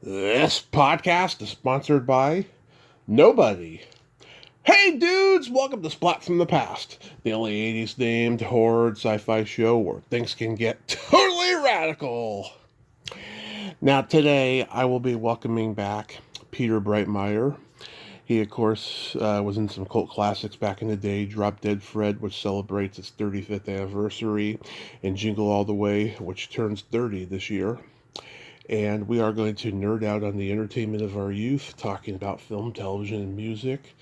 This podcast is sponsored by nobody. Hey dudes, welcome to Splat from the Past, the only 80s themed horror sci-fi show where things can get totally radical. Now today I will be welcoming back Peter Breitmayer. He of course was in some cult classics back in the day, Drop Dead Fred, which celebrates its 35th anniversary, and Jingle All the Way, which turns 30 this year. And we are going to nerd out on the entertainment of our youth, talking about film, television, and music,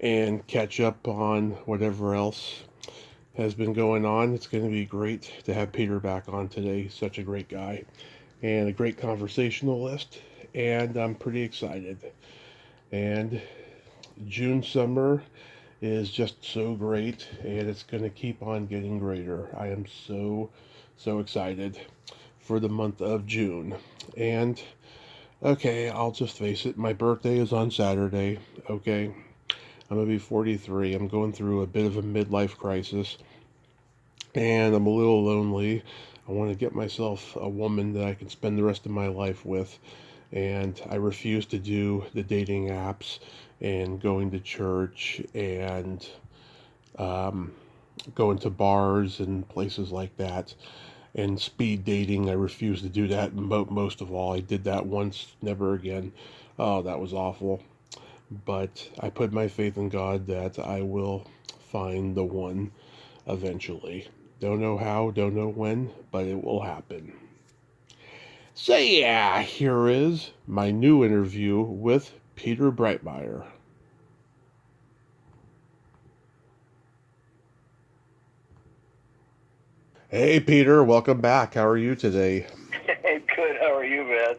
and catch up on whatever else has been going on. It's going to be great to have Peter back on today. Such a great guy and a great conversationalist, and I'm pretty excited. And June summer is just so great, and it's going to keep on getting greater. I am so excited for the month of June. And okay, I'll just face it, my birthday is on Saturday. Okay, I'm gonna be 43. I'm going through a bit of a midlife crisis, and I'm a little lonely. I want to get myself a woman that I can spend the rest of my life with, and I refuse to do the dating apps and going to church and going to bars and places like that. And speed dating, I refuse to do that. Most of all, I did that once, never again. Oh, that was awful. But I put my faith in God that I will find the one eventually. Don't know how, don't know when, but it will happen. So yeah, here is my new interview with Peter Breitmayer. Hey Peter, welcome back. How are you today? Hey, good. How are you, man?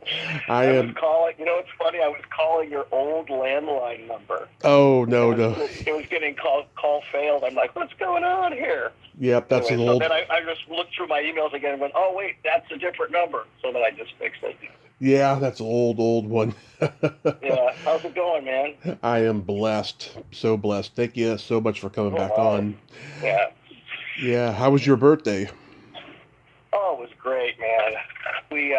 I was am. calling. You know, it's funny. I was calling your old landline number. Oh no, It no. was getting call failed. I'm like, what's going on here? Yep, that's Anyway, an so old. then I just looked through my emails again and went, oh wait, that's a different number. So then I just fixed it. Yeah, that's an old one. Yeah. How's it going, man? I am blessed, so blessed. Thank you so much for coming Oh, back wow. on. Yeah. Yeah, how was your birthday? Oh, it was great, man. We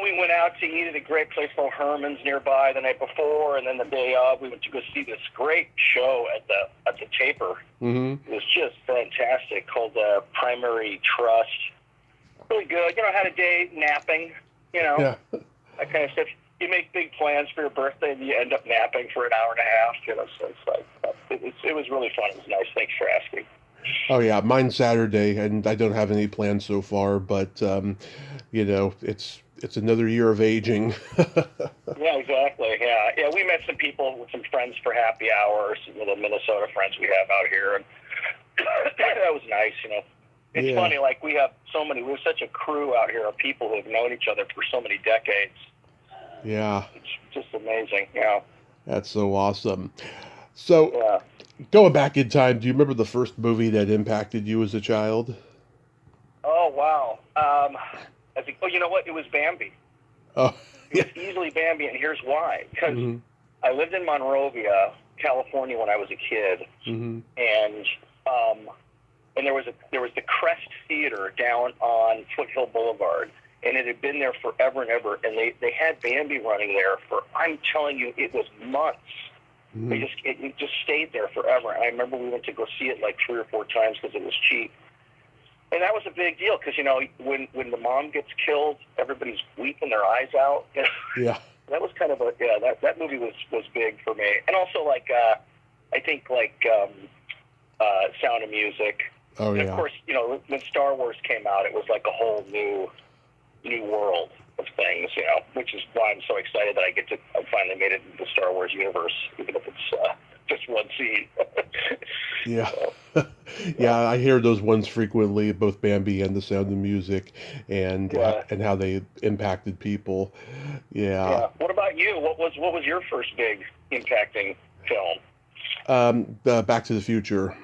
we went out to eat at a great place called Herman's nearby the night before, and then the day of, we went to go see this great show at the Taper. Mm-hmm. It was just fantastic, called Primary Trust. Really good. Had a day napping, Yeah. that kind of stuff. You make big plans for your birthday, and you end up napping for an hour and a half, so it's like, it was really fun. It was nice. Thanks for asking. Oh yeah, mine's Saturday, and I don't have any plans so far, but it's another year of aging. Yeah, exactly. Yeah. We met some people with some friends for happy hours, the Minnesota friends we have out here, and that was nice. It's funny, like we're such a crew out here of people who have known each other for so many decades. Yeah. It's just amazing. Yeah. That's so awesome. So, Yeah. going back in time, do you remember the first movie that impacted you as a child? Oh wow. I think. Oh, you know what? It was Bambi. Oh, It was easily Bambi, and here's why. Because mm-hmm. I lived in Monrovia, California, when I was a kid, Mm-hmm. and there was the Crest Theater down on Foothill Boulevard, and it had been there forever and ever, and they had Bambi running there for, I'm telling you, it was months. Mm-hmm. It just stayed there forever. And I remember we went to go see it like 3 or 4 times because it was cheap. And that was a big deal because, when the mom gets killed, everybody's weeping their eyes out. Yeah. That was kind of that movie was big for me. And also, I think, Sound of Music. Oh, and yeah. of course, when Star Wars came out, it was like a whole new world of things, which is why I'm so excited that I finally made it into the Star Wars universe, even if it's just one scene. Yeah. So, Yeah, I hear those ones frequently, both Bambi and The Sound of Music, and how they impacted people. Yeah. Yeah. What about you? What was your first big impacting film? Back to the Future.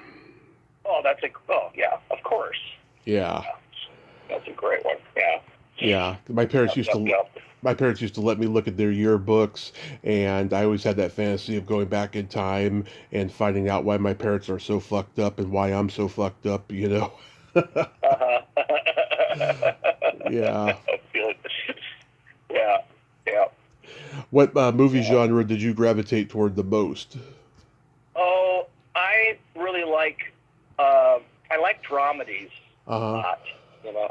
Oh, yeah, of course. Yeah. That's a great one. Yeah. Yeah. My parents used to let me look at their yearbooks, and I always had that fantasy of going back in time and finding out why my parents are so fucked up and why I'm so fucked up, Uh-huh. Yeah. Good. What movie genre did you gravitate toward the most? Oh, I really like I like dramedies a lot. You know,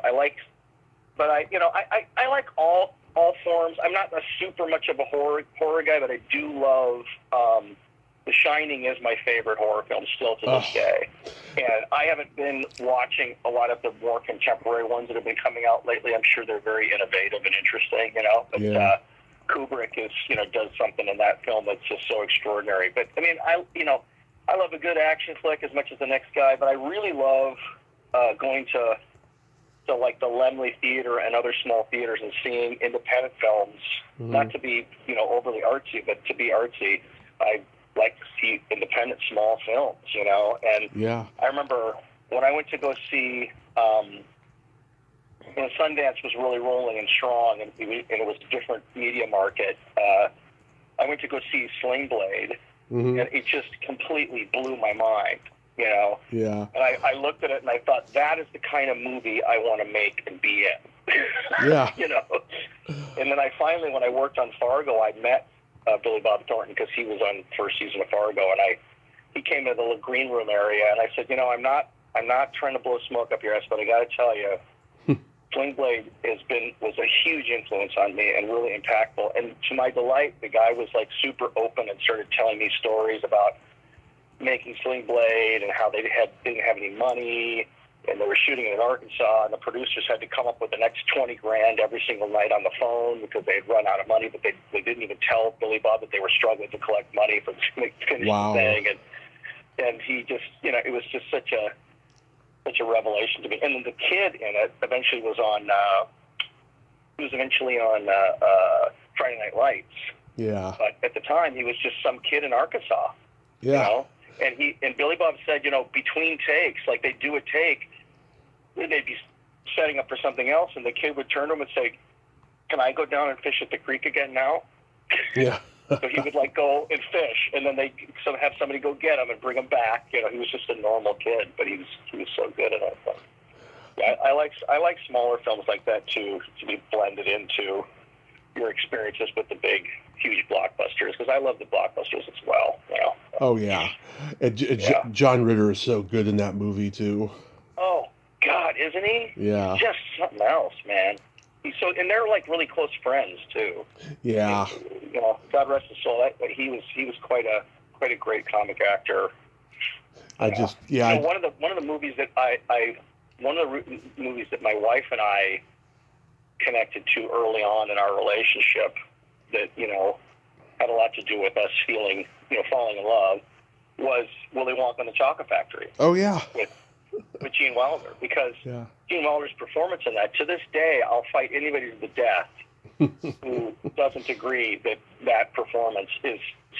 but I like all forms. I'm not a super much of a horror guy, but I do love The Shining is my favorite horror film still to this day. And I haven't been watching a lot of the more contemporary ones that have been coming out lately. I'm sure they're very innovative and interesting, you know. But Kubrick does something in that film that's just so extraordinary. But I mean, I love a good action flick as much as the next guy, but I really love going to like the Lemley Theater and other small theaters and seeing independent films. Not to be overly artsy, but to be artsy. I like to see independent small films, you know. And I remember when I went to go see when Sundance was really rolling and strong, and it was a different media market. I went to go see Sling Blade, and it just completely blew my mind, you know. And I looked at it and I thought, that is the kind of movie I want to make and be in. You know. And then I finally, when I worked on Fargo, I met Billy Bob Thornton because he was on first season of Fargo, and he came to the green room area, and I said, I'm not trying to blow smoke up your ass, but I got to tell you, Sling Blade was a huge influence on me and really impactful. And to my delight, the guy was like super open and started telling me stories about making Sling Blade and how they didn't have any money, and they were shooting it in Arkansas, and the producers had to come up with the next $20,000 every single night on the phone because they had run out of money, but they didn't even tell Billy Bob that they were struggling to collect money for finish the thing. And he just, it was just such a revelation to me. And then the kid in it eventually was on Friday Night Lights. But at the time, he was just some kid in Arkansas. You know? And Billy Bob said, between takes, like they'd do a take, they'd be setting up for something else, and the kid would turn to him and say, "Can I go down and fish at the creek again now?" So he would like go and fish, and then they have somebody go get him and bring him back. He was just a normal kid, but he was so good at it. But, I like smaller films like that too, to be blended into your experiences with the big, huge blockbusters, because I love the blockbusters as well. Oh yeah, and John Ritter is so good in that movie too. Oh God, isn't he? Yeah, just something else, man. And they're like really close friends too. Yeah. And, God rest his soul. He was quite a great comic actor. One of the movies that movies that my wife and I connected to early on in our relationship that had a lot to do with us falling in love was Willy Wonka and the Chocolate Factory. Oh yeah. With Gene Wilder, because Gene Wilder's performance in that, to this day, I'll fight anybody to the death who doesn't agree that performance is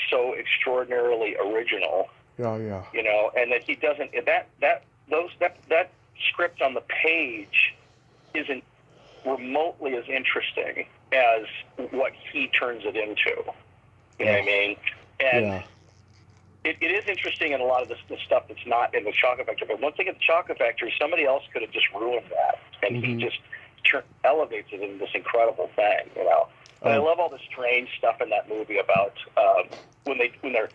so extraordinarily original. And that he doesn't that script on the page isn't remotely as interesting as what he turns it into. You know what I mean? And it is interesting in a lot of the stuff that's not in the Chocolate Factory. But once they get the Chocolate Factory, somebody else could have just ruined that, and he just elevates it into this incredible thing. And I love all the strange stuff in that movie about when they're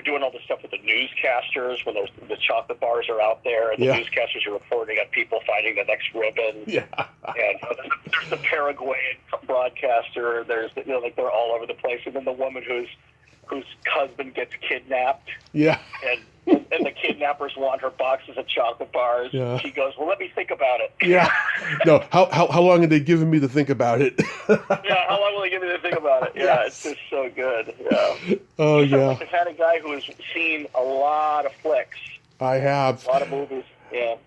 doing all this stuff with the newscasters, when the chocolate bars are out there, and the newscasters are reporting on people finding the next ribbon. And there's the Paraguayan broadcaster. There's they're all over the place, and then the woman whose husband gets kidnapped. And the kidnappers want her boxes of chocolate bars. She goes, "Well, let me think about it." No, how long have they given me to think about it? How long will they give me to think about it? It's just so good. Oh, like the kind of guy who has seen a lot of flicks. I have. A lot of movies.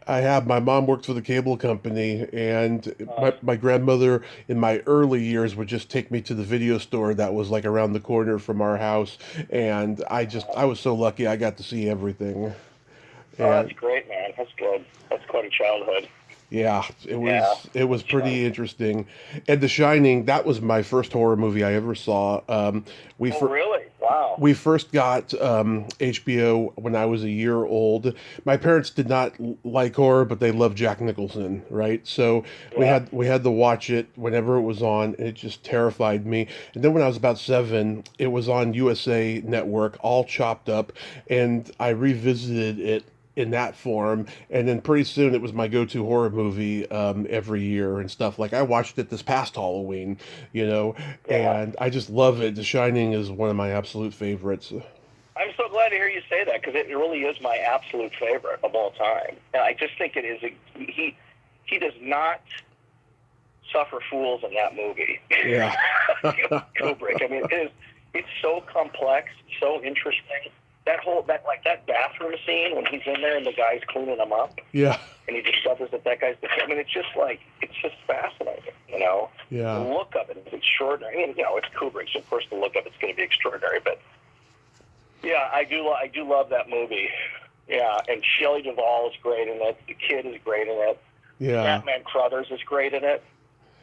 I have. My mom worked for the cable company, and my grandmother in my early years would just take me to the video store that was like around the corner from our house, and I was so lucky I got to see everything. That's great, man. That's good. That's quite a childhood. Yeah, it was pretty interesting. And The Shining, that was my first horror movie I ever saw. Really? Wow. wow. We first got HBO when I was a year old. My parents did not like horror, but they loved Jack Nicholson, right? So Yeah. we had to watch it whenever it was on, and it just terrified me. And then when I was about 7, it was on USA Network, all chopped up, and I revisited it in that form, and then pretty soon it was my go-to horror movie every year and stuff. Like I watched it this past Halloween, you know, Yeah. and I just love it. The Shining is one of my absolute favorites. I'm so glad to hear you say that, because it really is my absolute favorite of all time. And I just think it is he does not suffer fools in that movie. Yeah. Kubrick. I mean, it's so complex, so interesting. That bathroom scene when he's in there and the guy's cleaning him up. Yeah. And he discovers that guy's the. I mean, it's just fascinating, you know. Yeah. The look of it is extraordinary. I mean, you know, it's Kubrick, so of course the look of it's going to be extraordinary. But yeah, I do love that movie. Yeah, and Shelley Duvall is great in it. The kid is great in it. Yeah. Scatman Crothers is great in it.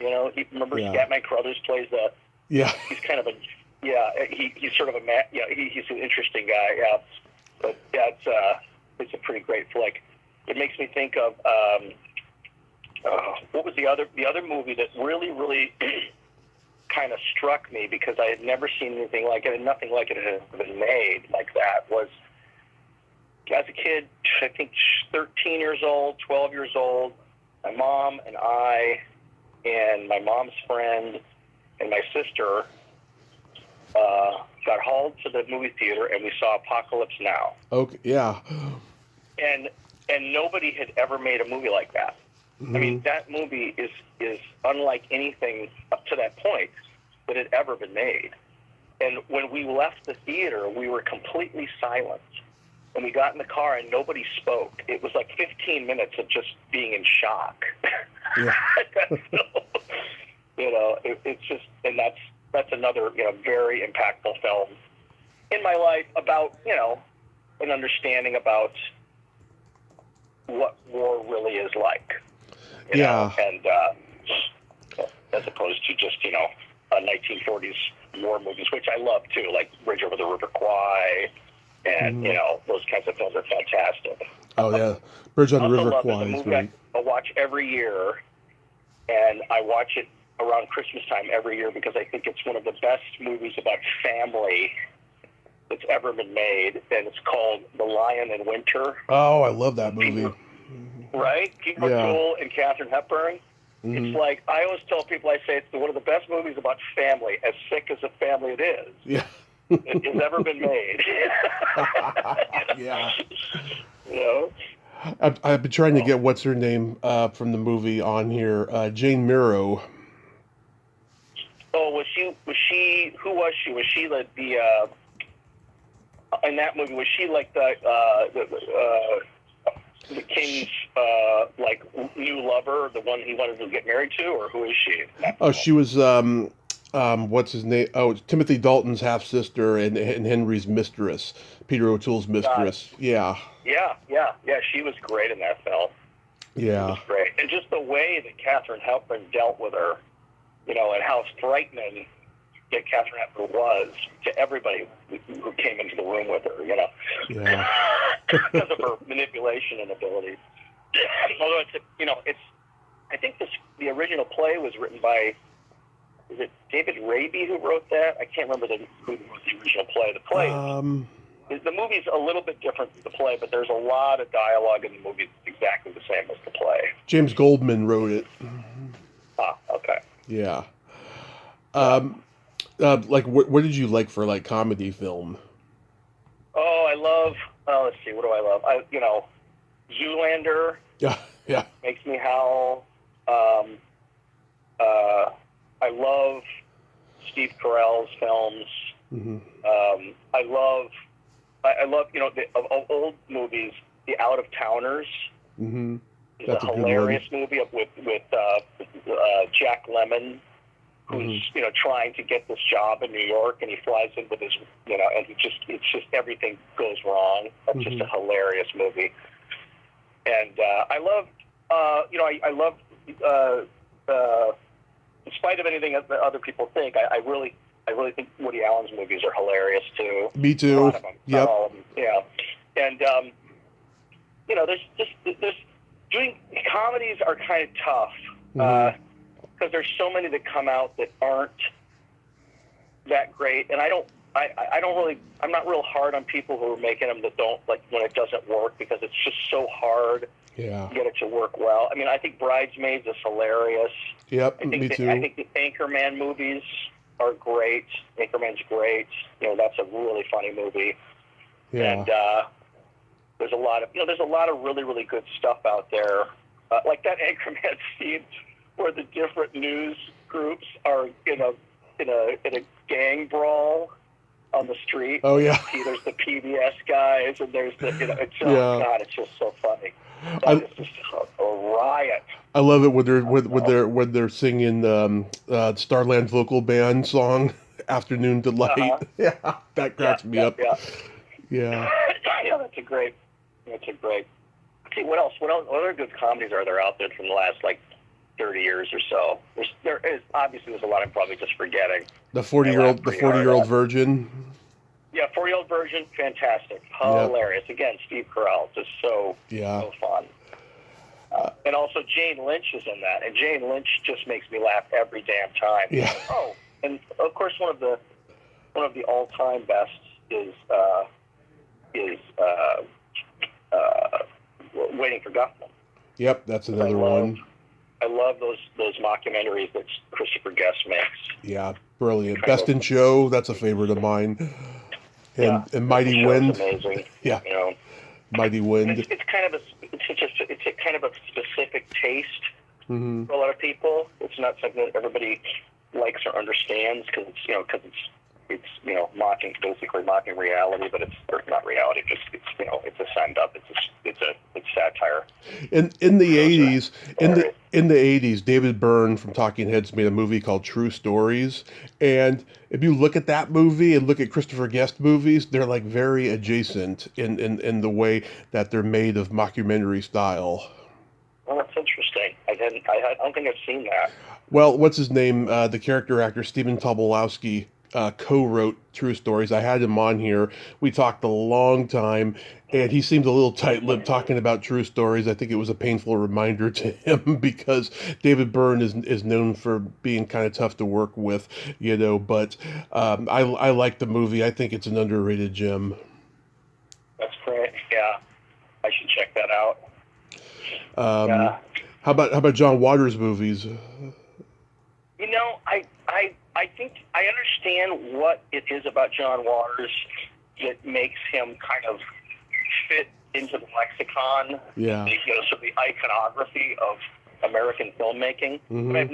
You know, Scatman Crothers plays the. Yeah. He's kind of a. Yeah, he's sort of a man. Yeah, he's an interesting guy. Yeah, but yeah, it's a pretty great flick. It makes me think of what was the other movie that really kind of struck me, because I had never seen anything like it, and nothing like it had been made like that. Was as a kid, I think 13 years old, 12 years old, my mom and I and my mom's friend and my sister got hauled to the movie theater, and we saw Apocalypse Now. Okay. Yeah. And nobody had ever made a movie like that. Mm-hmm. I mean, that movie is unlike anything up to that point that had ever been made. And when we left the theater, we were completely silent. And we got in the car and nobody spoke. It was like 15 minutes of just being in shock. Yeah. You know, it's just, and that's another, you know, very impactful film in my life about, you know, an understanding about what war really is like. You know? And as opposed to just, you know, 1940s war movies, which I love too, like Bridge Over the River Kwai, and you know, those kinds of films are fantastic. Oh yeah, Bridge on the River Love Kwai is great. I watch every year, and I watch it around Christmas time every year, because I think it's one of the best movies about family that's ever been made, and it's called The Lion in Winter. Oh, I love that movie. Right? Peter O'Toole and Katharine Hepburn. Mm-hmm. It's like, I always tell people, I say it's one of the best movies about family, as sick as a family it is. Yeah. It has ever been made. Yeah. You know? I've been trying to get what's her name from the movie on here, Jane Mirro. Oh, was she? Who was she? Was she the in that movie? Was she like the king's like new lover, the one he wanted to get married to, or who is she? Oh, she was what's his name? Oh, Timothy Dalton's half sister and Henry's mistress, Peter O'Toole's mistress. Yeah. Yeah. She was great in that film. Yeah. She was great, and just the way that Katharine Hepburn dealt with her, you know, and how frightening that Katharine Hepburn was to everybody who came into the room with her, you know. Yeah. Because of her manipulation and ability. Although I think the original play was written by, is it David Raby who wrote that? I can't remember who wrote the original play. The play, the movie's a little bit different than the play, but there's a lot of dialogue in the movie that's exactly the same as the play. James Goldman wrote it. Ah, okay. Yeah. Like, what did you like for like comedy film? Oh, I love. Let's see. What do I love? Zoolander. Yeah. Makes me howl. I love Steve Carell's films. Mm-hmm. I love. Of old movies, The Out of Towners. Mm-hmm. That's a hilarious movie with Jack Lemmon, who's trying to get this job in New York, and he flies in with his and it's just everything goes wrong. That's just a hilarious movie. And I love in spite of anything that other people think, I I really think Woody Allen's movies are hilarious too. Me too. A lot of them. Yep. Not all of them. Yeah. And there's doing comedies are kind of tough because there's so many that come out that aren't that great, and I'm not real hard on people who are making them that don't like when it doesn't work, because it's just so hard to get it to work well. I mean, I think Bridesmaids is hilarious. Yep, me too. I think the Anchorman movies are great. Anchorman's great. That's a really funny movie. Yeah. And there's a lot of really, really good stuff out there. Like that Anchorman scene where the different news groups are in a gang brawl on the street. Oh yeah. There's the PBS guys, and there's the God, it's just so funny. It's just a riot. I love it when they're singing Starland vocal band song "Afternoon Delight." Yeah, that cracks me up. Yeah. Yeah, that's a great. See, what else? What other good comedies are there out there from the last 30 years or so? There's a lot I'm probably just forgetting. The 40-year-old virgin. Yeah, 40-year-old virgin, fantastic, hilarious. Yep. Again, Steve Carell, just so fun. And also Jane Lynch is in that, and Jane Lynch just makes me laugh every damn time. Yeah. Oh, and of course one of the all-time best is Waiting for Guffman. Yep, that's another one. I love those mockumentaries that Christopher Guest makes. Yeah, brilliant. Best in Show, that's a favorite of mine. And Mighty Wind. Amazing. Yeah. Mighty Wind. It's kind of a specific taste for a lot of people. It's not something that everybody likes or understands because it's basically mocking reality, but it's not reality. It's a send up. It's satire. In the 80s, in the 80s, David Byrne from Talking Heads made a movie called True Stories, and if you look at that movie and look at Christopher Guest movies, they're very adjacent in the way that they're made of mockumentary style. Well, that's interesting. I don't think I've seen that. Well, what's his name? The character actor Stephen Tobolowsky co-wrote True Stories. I had him on here. We talked a long time, and he seemed a little tight-lipped talking about True Stories. I think it was a painful reminder to him because David Byrne is known for being kind of tough to work with, but I like the movie. I think it's an underrated gem. That's great. Yeah, I should check that out. How about John Waters movies? I think I understand what it is about John Waters that makes him kind of fit into the lexicon. Yeah. So the iconography of American filmmaking. Mm-hmm. But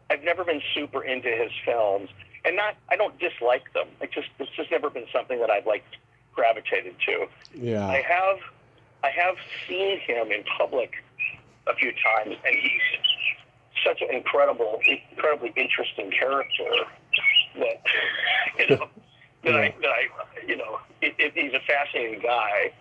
I've never been super into his films, and I don't dislike them. It's just never been something that I've gravitated to. Yeah. I have seen him in public a few times, and he's such an incredibly interesting character that he's a fascinating guy.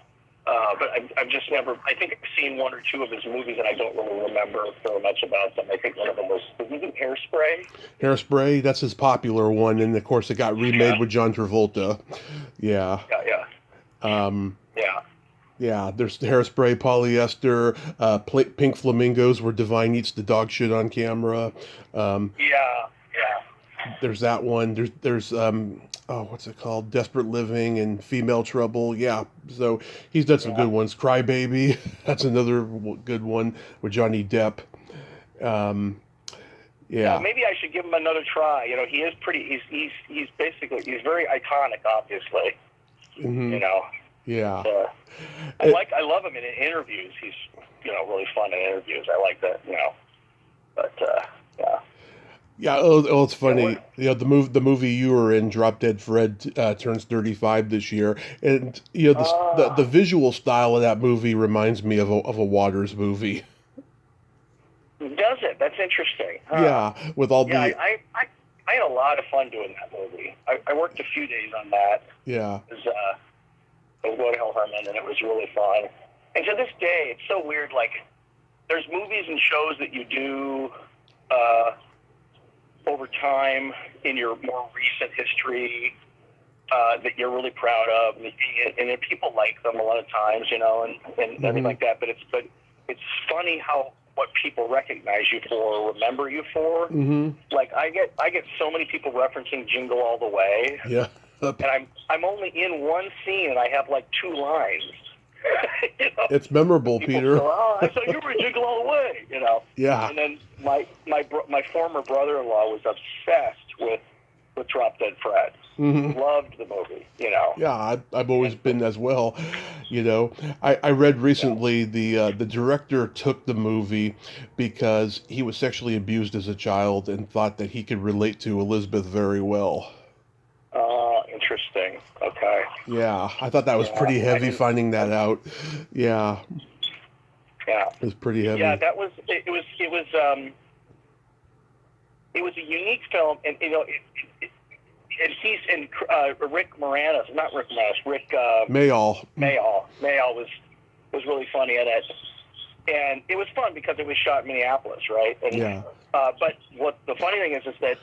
But I've just never. I think I've seen one or two of his movies, and I don't really remember very much about them. I think one of them was Hairspray. Hairspray, that's his popular one, and of course it got remade with John Travolta. Yeah. Yeah, there's Hairspray, Polyester, Pink Flamingos, where Divine eats the dog shit on camera. There's that one. There's what's it called? Desperate Living and Female Trouble. Yeah, so he's done some good ones. Cry Baby, that's another good one with Johnny Depp. Maybe I should give him another try. He is pretty. He's very iconic, obviously. Mm-hmm. Yeah. I love him in interviews. He's really fun in interviews. I like that. But yeah. Yeah. Oh, it's funny. The movie you were in, Drop Dead Fred, turns 35 this year, and the visual style of that movie reminds me of a Waters movie. Does it? That's interesting. Huh? Yeah, with all the. I had a lot of fun doing that movie. I worked a few days on that. Yeah. It was Woody Harmon, and it was really fun. And to this day, it's so weird. There's movies and shows that you do over over time in your more recent history that you're really proud of, and people like them a lot of times, and everything like that. But it's funny how what people recognize you for, or remember you for. Mm-hmm. Like I get so many people referencing Jingle All the Way. Yeah. And I'm only in one scene, and I have like 2 lines. It's memorable, people Peter. Go, oh, I thought you were in Jingle All the Way, Yeah. And then my former brother-in-law was obsessed with Drop Dead Fred. Mm-hmm. Loved the movie, Yeah, I've always been as well. I read recently the director took the movie because he was sexually abused as a child and thought that he could relate to Elizabeth very well. Interesting. Okay. Yeah, I thought that was pretty heavy finding that out. Yeah. Yeah. It was pretty heavy. Yeah, that was it was a unique film, and and he's in Rick Moranis, not Rick Moranis, Rick Mayall. Mayall was really funny in it, and it was fun because it was shot in Minneapolis, right? And, Yeah. But what the funny thing is that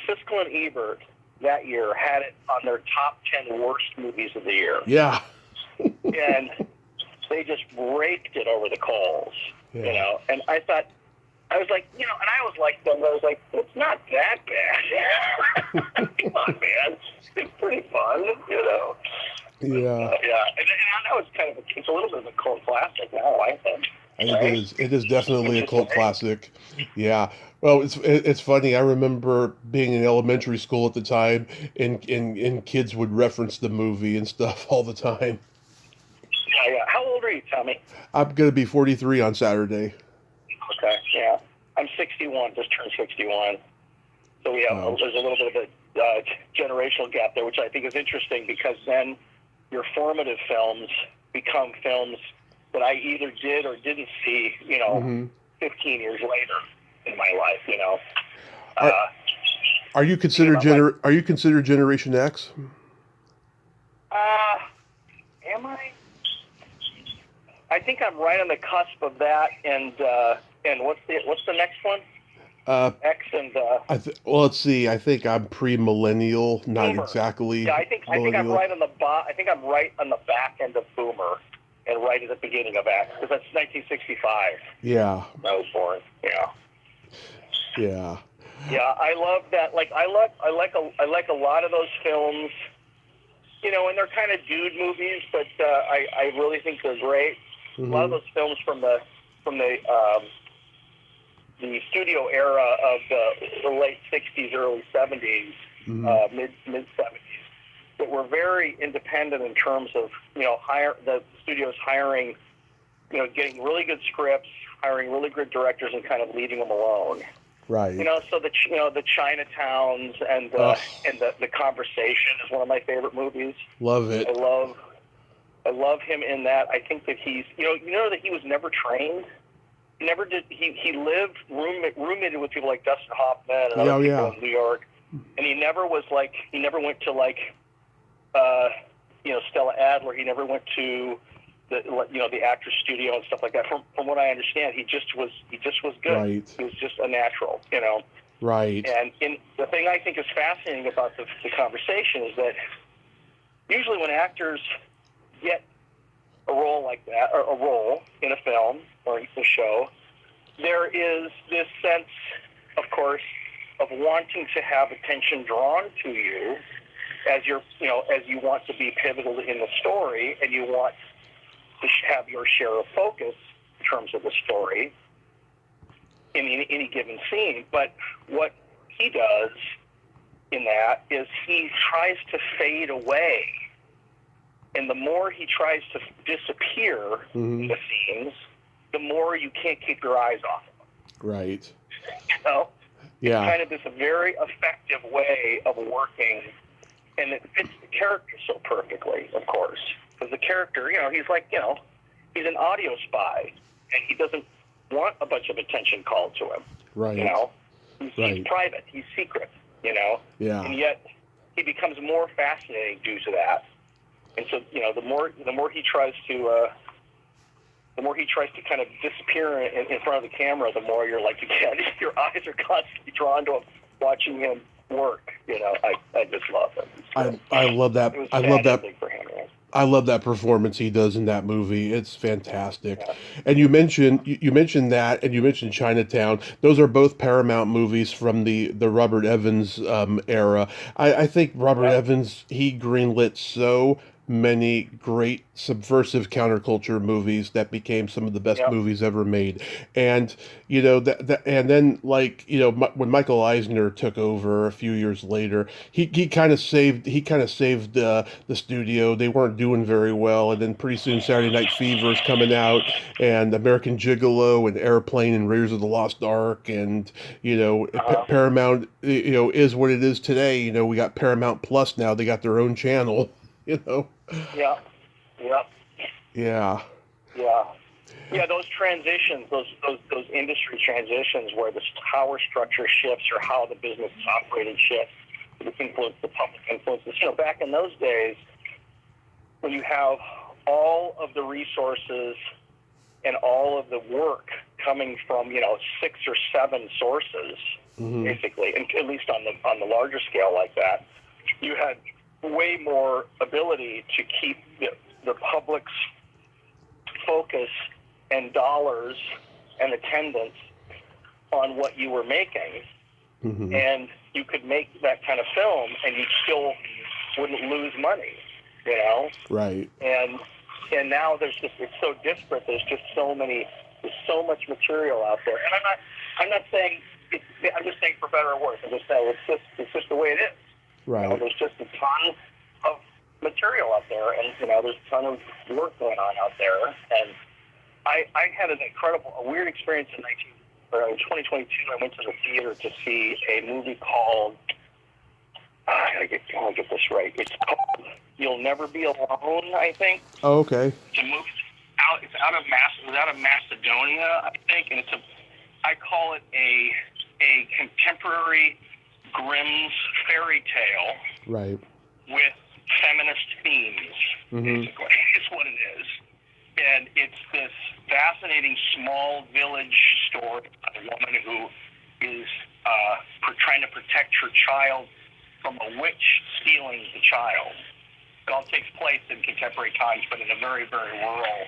Siskel and Ebert that year had it on their top 10 worst movies of the year. Yeah. And they just raked it over the coals, And I thought, I was like, and I was like them. I was like, it's not that bad. Come on, man, it's pretty fun, Yeah. Yeah, and I know it's a little bit of a cult classic now. I think. It is definitely a cult classic. Yeah. Well, it's funny. I remember being in elementary school at the time, and kids would reference the movie and stuff all the time. Yeah. How old are you, Tommy? I'm gonna be 43 on Saturday. Okay. Yeah. I'm 61. Just turned 61. So there's a little bit of a generational gap there, which I think is interesting because then your formative films become films that I either did or didn't see, 15 years later in my life, Are you considered Generation X? Am I? I think I'm right on the cusp of that, and what's the next one? X and well, let's see. I think I'm pre-millennial, not Boomer. exactly. Yeah, I think I'm right on the I think I'm right on the back end of Boomer, and right at the beginning of X, because that's 1965. Yeah. I was born. Yeah. Yeah. Yeah, I love that. Like I like a lot of those films, and they're kind of dude movies, but I really think they're great. Mm-hmm. A lot of those films from the studio era of the late 60s, early 70s, Mm-hmm. mid 70s, that were very independent in terms of the studios hiring, getting really good scripts, hiring really good directors, and kind of leaving them alone. Right. So the Chinatowns and the Conversation is one of my favorite movies. Love it. I love him in that. I think that he's that he was never trained. He never did. He lived roommated with people like Dustin Hoffman and other people in New York, and he never went to Stella Adler. He never went to the actor's studio and stuff like that. From what I understand, he just was good. Right. He was just a natural, Right. And the thing I think is fascinating about the Conversation is that usually when actors get a role like that, or a role in a film or a show, there is this sense, of course, of wanting to have attention drawn to you as as you want to be pivotal in the story, and you want to have your share of focus in terms of the story in any given scene. But what he does in that is he tries to fade away. And the more he tries to disappear in the scenes, the more you can't keep your eyes off him. Right. Yeah. Yeah. It's kind of this very effective way of working, and it fits the character so perfectly, of course. Because the character, he's like, he's an audio spy, and he doesn't want a bunch of attention called to him. Right. He's private, he's secret, Yeah. And yet he becomes more fascinating due to that. And so, the more he tries to kind of disappear in front of the camera, the more you're like, again, your eyes are constantly drawn to him. watching him work. You know, I just love him. I love that. It was I love that. for him, right? I love that performance he does in that movie. It's fantastic. Yeah. And you mentioned that, and you mentioned Chinatown. Those are both Paramount movies from the Robert Evans era. I think Robert Evans, he greenlit so many great subversive counterculture movies that became some of the best movies ever made. And and then, like, when Michael Eisner took over a few years later, he kind of saved the studio. They weren't doing very well, and then pretty soon Saturday Night Fever is coming out, and American Gigolo and Airplane and Raiders of the Lost Ark, and Paramount is what it is today. We got Paramount Plus now. They got their own channel. Yeah. Yeah, those transitions, those industry transitions where the power structure shifts or how the business is operated shifts, the influence, the public influences. Back in those days, when you have all of the resources and all of the work coming from 6 or 7 sources, basically, and at least on the larger scale like that, you had way more ability to keep the public's focus and dollars and attendance on what you were making. And you could make that kind of film and you still wouldn't lose money, Right. And now it's so disparate. There's so much material out there. And I'm not saying, I'm just saying for better or worse. I'm just saying it's just the way it is. Right. There's just a ton of material out there, and there's a ton of work going on out there. And I had a weird experience in 2022. I went to the theater to see a movie called, I gotta get this right. It's called You'll Never Be Alone, I think. Oh, okay. It's a movie out of Macedonia, I think, and I call it a contemporary Grimm's fairy tale, right, with feminist themes, basically, is what it is. And it's this fascinating small village story of a woman who is trying to protect her child from a witch stealing the child. It all takes place in contemporary times, but in a very, very rural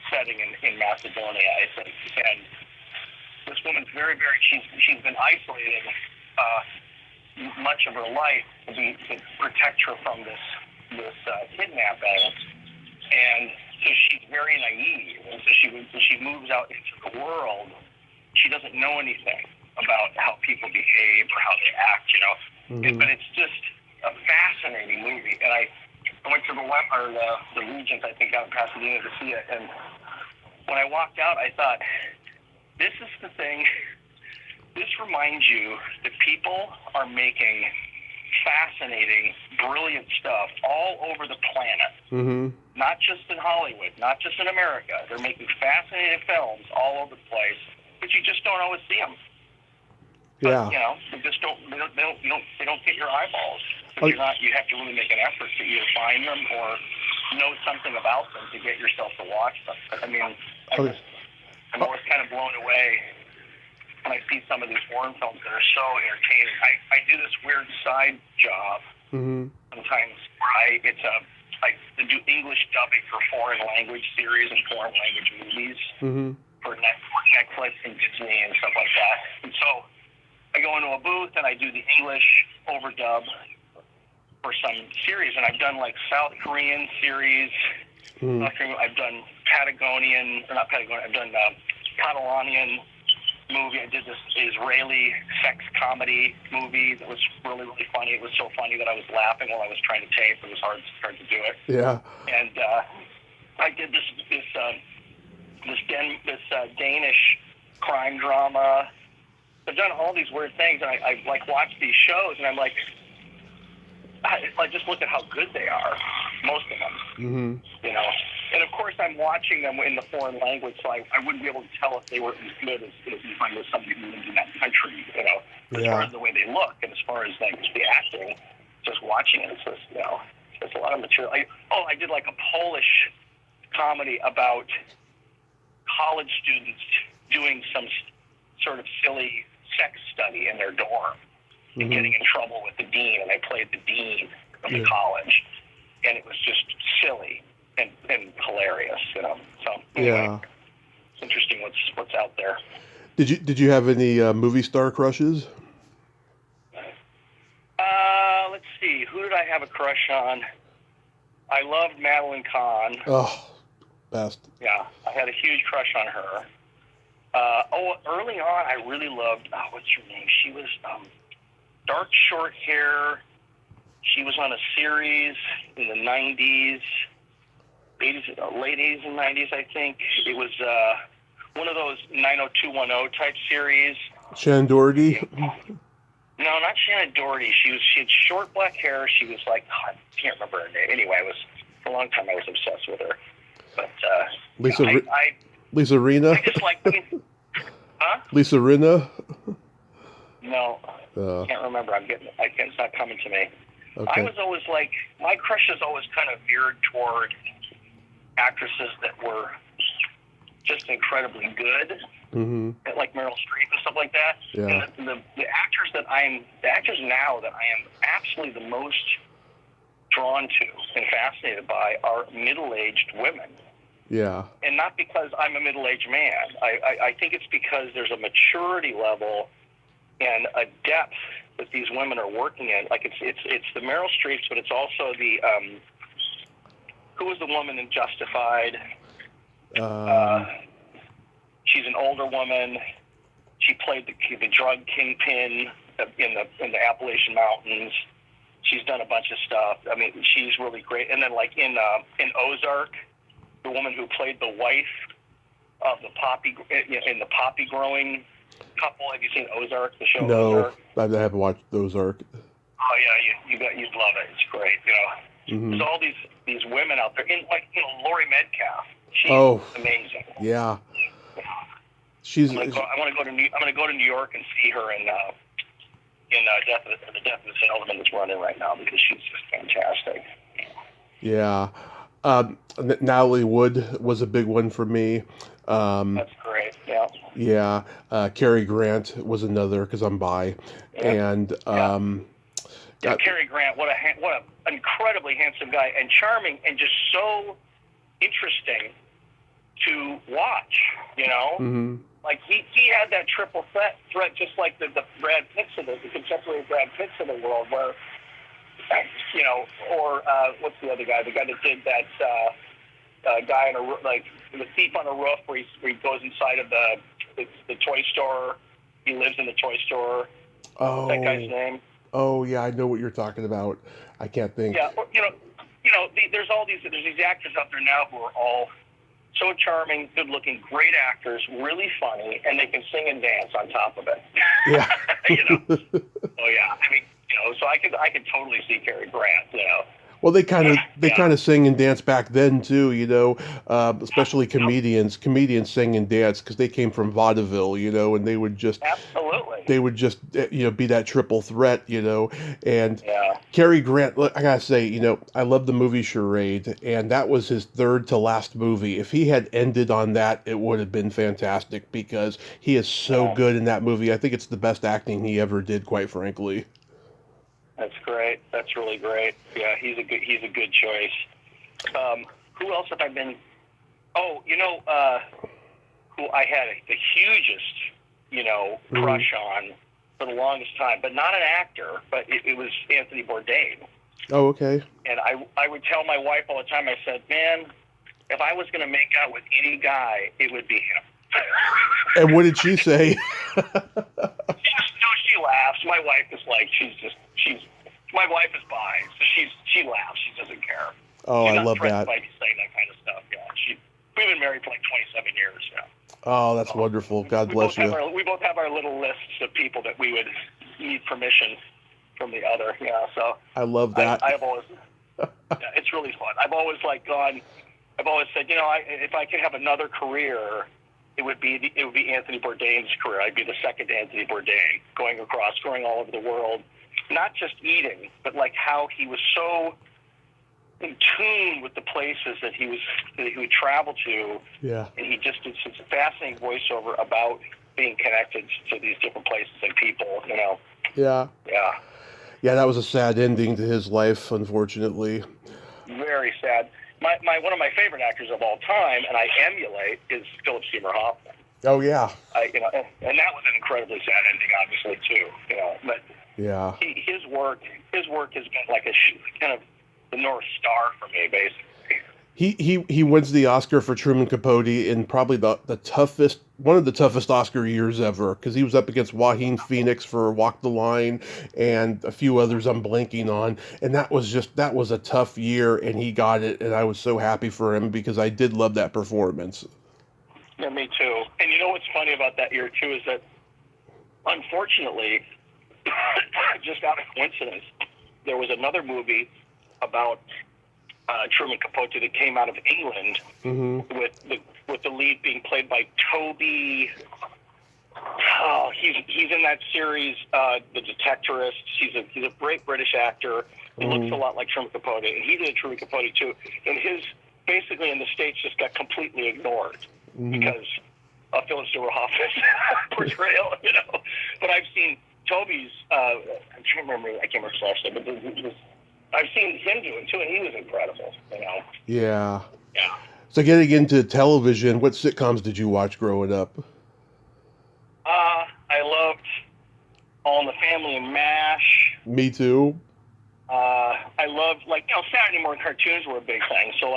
setting in Macedonia, I think. And this woman's very, very, she's been isolated much of her life to protect her from this kidnapping. And so she's very naive. And so when she moves out into the world, she doesn't know anything about how people behave or how they act, But it's just a fascinating movie. And I went to the Regents, I think, out in Pasadena to see it. And when I walked out, I thought, this is the thing. This reminds you that people are making fascinating, brilliant stuff all over the planet. Not just in Hollywood, not just in America. They're making fascinating films all over the place, but you just don't always see them. But, they just don't get your eyeballs. So you have to really make an effort to either find them or know something about them to get yourself to watch them. I mean, I'm always kind of blown away when I see some of these foreign films that are so entertaining. I do this weird side job sometimes where I do English dubbing for foreign language series and foreign language movies for Netflix and Disney and stuff like that. And so I go into a booth and I do the English overdub for some series, and I've done like South Korean series. I've done I've done Catalonian movie. I did this Israeli sex comedy movie that was really, really funny. It was so funny that I was laughing while I was trying to tape. It was hard to do it. Yeah. And I did this Danish crime drama. I've done all these weird things, and I like watch these shows, and I'm like, I just look at how good they are, most of them, And of course, I'm watching them in the foreign language, so I wouldn't be able to tell if they were as good as if I was somebody who lived in that country, As far as the way they look, and as far as like the acting, just watching it, it's just, there's a lot of material. I did like a Polish comedy about college students doing some sort of silly sex study in their dorm. and getting in trouble with the dean, and I played the dean of the college, and it was just silly and hilarious, you know. So anyway, it's interesting what's out there. Did you have any movie star crushes? Let's see. Who did I have a crush on? I loved Madeline Kahn. Oh, best. Yeah, I had a huge crush on her. Early on, I really loved, what's her name? She was dark, short hair. She was on a series in the 90s, 80s, late 80s and 90s, I think. It was one of those 90210 type series. Shannon Doherty? No, not Shannon Doherty. She had short black hair. She was like, I can't remember her name. Anyway, for a long time I was obsessed with her. But Lisa Rinna? I just like, huh? Lisa Rinna? No, can't remember. It's not coming to me. Okay. I was always like, my crushes always kind of veered toward actresses that were just incredibly good, like Meryl Streep and stuff like that. Yeah. And the actors now that I am absolutely the most drawn to and fascinated by are middle-aged women. Yeah. And not because I'm a middle-aged man. I think it's because there's a maturity level and a depth that these women are working in. Like it's the Meryl Streeps, but it's also the who was the woman in Justified? She's an older woman. She played the drug kingpin in the Appalachian Mountains. She's done a bunch of stuff. I mean, she's really great. And then like in Ozark, the woman who played the wife of the poppy in the poppy growing couple. Have you seen Ozark? The show Ozark? No, I haven't watched Ozark. Oh yeah, you'd love it. It's great. You know, there's all these women out there. Laurie Metcalf. She's amazing. Yeah. She's. I'm gonna go to New York and see her in the Death of the Salesman that's running right now because she's just fantastic. Yeah. Natalie Wood was a big one for me. That's great. Yeah. Yeah. Cary Grant was another because I'm bi, and Cary Grant. What an incredibly handsome guy and charming and just so interesting to watch. You know, like he had that triple threat just like the Brad Pitts of the contemporary Brad Pitts of the world, where or what's the other guy? The guy that did that guy in the thief on a roof where he goes inside of the toy store. He lives in the toy store. Oh, that guy's name. Oh yeah, I know what you're talking about. I can't think. Yeah, there's these actors out there now who are all so charming, good-looking, great actors, really funny, and they can sing and dance on top of it. Yeah. Oh yeah. I mean, so I could totally see Cary Grant. Well, they kind of sing and dance back then too, especially comedians. Comedians sing and dance because they came from vaudeville, and they would just be that triple threat, and Cary Grant. Look, I gotta say, I love the movie Charade, and that was his third to last movie. If he had ended on that, it would have been fantastic because he is so good in that movie. I think it's the best acting he ever did, quite frankly. That's great. That's really great. Yeah, he's a good choice. Who else have I been? Oh, who I had the hugest, crush on for the longest time, but not an actor, but it was Anthony Bourdain. Oh, okay. And I would tell my wife all the time, I said, man, if I was going to make out with any guy, it would be him. And what did she say? She laughs. My wife is like, my wife is bi, so she laughs. She doesn't care. Oh, she's I love that. By saying that kind of stuff. Yeah, we've been married for like 27 years. Yeah. Oh, that's wonderful. God bless you. We both have our little lists of people that we would need permission from the other. Yeah, so I love that. I've always, it's really fun. I've always I've always said, if I could have another career, it would be Anthony Bourdain's career. I'd be the second Anthony Bourdain, going all over the world, not just eating, but like how he was so in tune with the places that he would travel to. Yeah. And he just did such a fascinating voiceover about being connected to these different places and people. Yeah. Yeah. Yeah. Yeah, that was a sad ending to his life, unfortunately. Very sad. One of my favorite actors of all time, and I emulate, is Philip Seymour Hoffman. Oh yeah. And that was an incredibly sad ending, obviously too. But yeah, his work has been like kind of the North Star for me, basically. He wins the Oscar for Truman Capote in probably one of the toughest Oscar years ever, because he was up against Joaquin Phoenix for Walk the Line and a few others I'm blanking on, and that was a tough year, and he got it, and I was so happy for him because I did love that performance. Yeah, me too. And you know what's funny about that year too is that, unfortunately, just out of coincidence, there was another movie about Truman Capote that came out of England, with the lead being played by Toby. Oh, he's in that series, The Detectorists. He's a great British actor. He looks a lot like Truman Capote, and he did Truman Capote too. And his basically in the States just got completely ignored because of Philip Seymour Hoffman's portrayal, But I've seen Toby's. I can't remember his last name, but I've seen him do it too, and he was incredible. Yeah. Yeah. So getting into television, what sitcoms did you watch growing up? I loved All in the Family and MASH. Me too. I loved Saturday morning cartoons were a big thing. So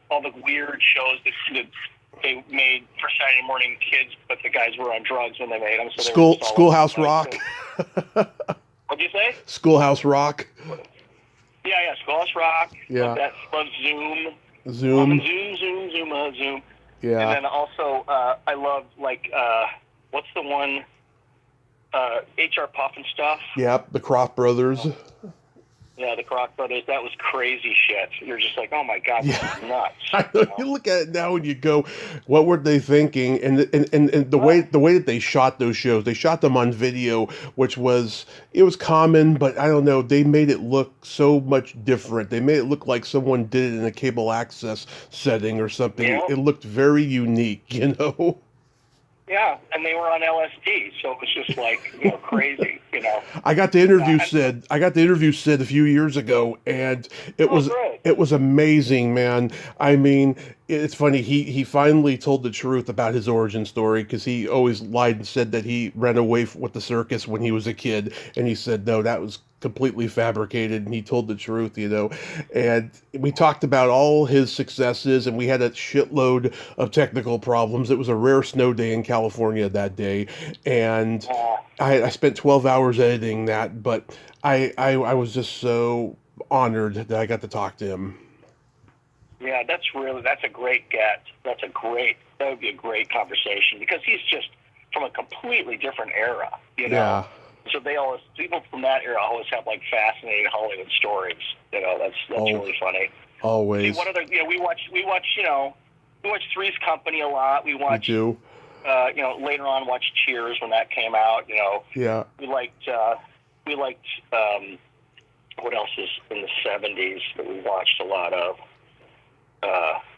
all the weird shows that they made for Saturday morning kids, but the guys were on drugs when they made them. So Schoolhouse Rock. What'd you say? Schoolhouse Rock. Yeah, Schoolhouse Rock. Yeah. Love Zoom. Zoom. Zoom. Yeah. And then also, I love what's the one? HR Puff and Stuff. Yep, the Krofft Brothers. Yeah, the Krofft Brothers. That was crazy shit. You're just like, oh my God, this is nuts. I know. You look at it now and you go, what were they thinking? And the way that they shot those shows, they shot them on video, which was common, but I don't know, they made it look so much different. They made it look like someone did it in a cable access setting or something. Yeah. It looked very unique, Yeah, and they were on LSD, so it was just like crazy, I got to interview Sid. A few years ago, and it was amazing, man. I mean, it's funny. He finally told the truth about his origin story, because he always lied and said that he ran away with the circus when he was a kid, and he said no, that was completely fabricated, and he told the truth, and we talked about all his successes, and we had a shitload of technical problems. It was a rare snow day in California that day, and I spent 12 hours editing that, but I was just so honored that I got to talk to him. Yeah, that's a great get. That would be a great conversation, because he's just from a completely different era, Yeah. So people from that era always have fascinating Hollywood stories. That's really funny. Always. See, what other? We watch Three's Company a lot. We watch. Me too. Later on, watched Cheers when that came out. Yeah. We liked. What else is in the '70s that we watched a lot of?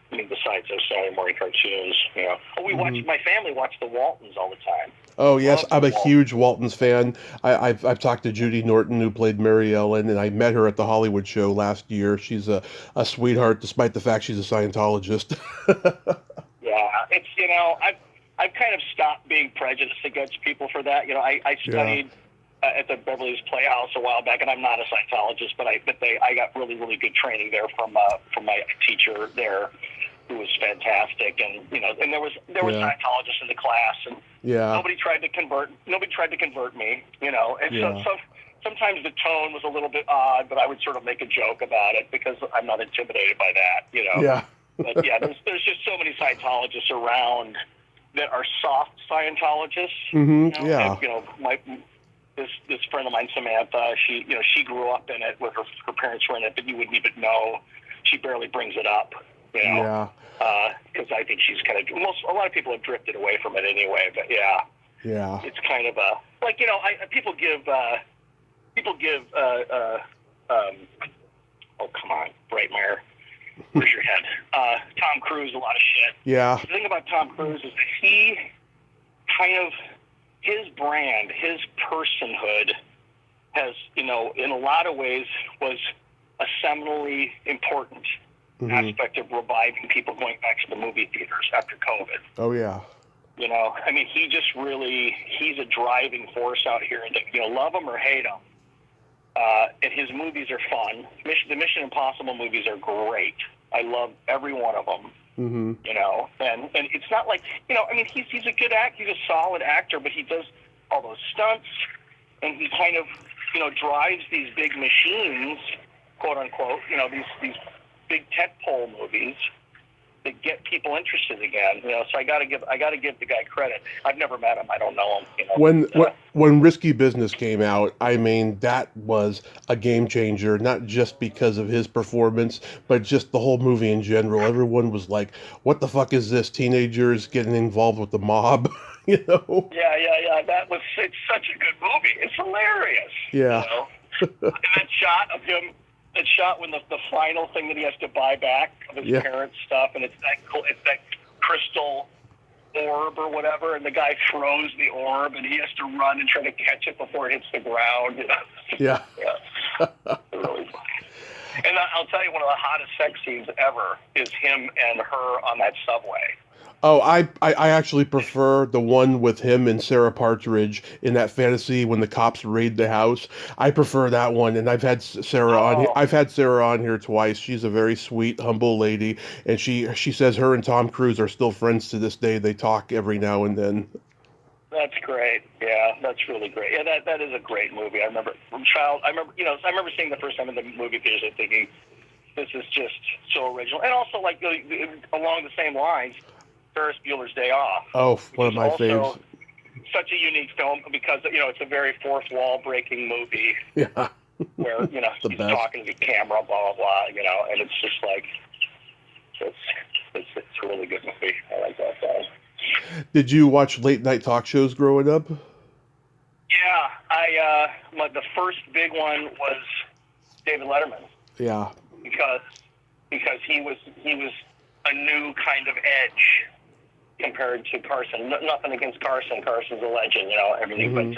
Besides those Saturday morning cartoons, my family watched the Waltons all the time. Oh yes, I'm a huge Waltons fan. I've talked to Judy Norton, who played Mary Ellen, and I met her at the Hollywood show last year. She's a sweetheart, despite the fact she's a Scientologist. Yeah, it's I've kind of stopped being prejudiced against people for that. I studied at the Beverly Hills Playhouse a while back, and I'm not a Scientologist, but I got really, really good training there from my teacher there, who was fantastic, and and there was Scientologists in the class, and nobody tried to convert me, and so sometimes the tone was a little bit odd, but I would sort of make a joke about it because I'm not intimidated by that, Yeah. But yeah, there's just so many Scientologists around that are soft Scientologists. Mm-hmm. Yeah. And, this friend of mine, Samantha, she grew up in it with her parents were in it, but you wouldn't even know. She barely brings it up, Yeah. Because I think she's kind of a lot of people have drifted away from it anyway. But yeah. It's kind of people give oh come on, Breitmayer, where's your head? Tom Cruise a lot of shit. Yeah. The thing about Tom Cruise is that he his brand, his personhood has, in a lot of ways was a seminally important aspect of reviving people going back to the movie theaters after COVID. Oh, yeah. He just really, he's a driving force out here. And, love him or hate him. And his movies are fun. The Mission Impossible movies are great. I love every one of them. Mm-hmm. And it's not like, he's a good actor. He's a solid actor, but he does all those stunts, and he kind of, drives these big machines, quote unquote, these big tentpole movies that get people interested again. So I got to give the guy credit. I've never met him. I don't know him. When Risky Business came out, I mean, that was a game changer, not just because of his performance, but just the whole movie in general. Everyone was like, what the fuck is this? Teenagers getting involved with the mob, Yeah. It's such a good movie. It's hilarious. Yeah. And that shot of him, when the final thing that he has to buy back of his parents' stuff, and it's that crystal orb or whatever, and the guy throws the orb, and he has to run and try to catch it before it hits the ground. Yeah. Really funny. And I'll tell you, one of the hottest sex scenes ever is him and her on that subway. Oh, I actually prefer the one with him and Sarah Partridge in that fantasy when the cops raid the house. I prefer that one, and I've had Sarah on here. I've had Sarah on here twice. She's a very sweet, humble lady, and she says her and Tom Cruise are still friends to this day. They talk every now and then. That's great. Yeah, that's really great. Yeah, that is a great movie. I remember I remember seeing the first time in the movie theaters and thinking, this is just so original, and also like along the same lines, Ferris Bueller's Day Off. Oh, one of my faves. Such a unique film because it's a very fourth wall breaking movie. Yeah. Where he's talking to the camera, blah blah blah, and it's just like it's a really good movie. I like that film. Did you watch late night talk shows growing up? Yeah, the first big one was David Letterman. Yeah. Because he was a new kind of edge compared to Carson. Nothing against Carson. Carson's a legend, everything. Mm-hmm.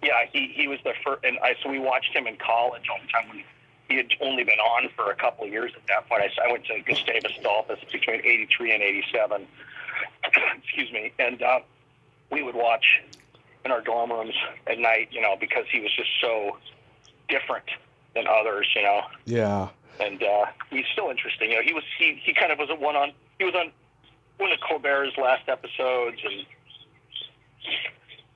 But he was the first, and so we watched him in college all the time when he had only been on for a couple of years at that point. I went to Gustavus Adolphus between 83 and 87. Excuse me. And we would watch in our dorm rooms at night, because he was just so different than others, Yeah. And he's still interesting. He kind of was he was on one of Colbert's last episodes,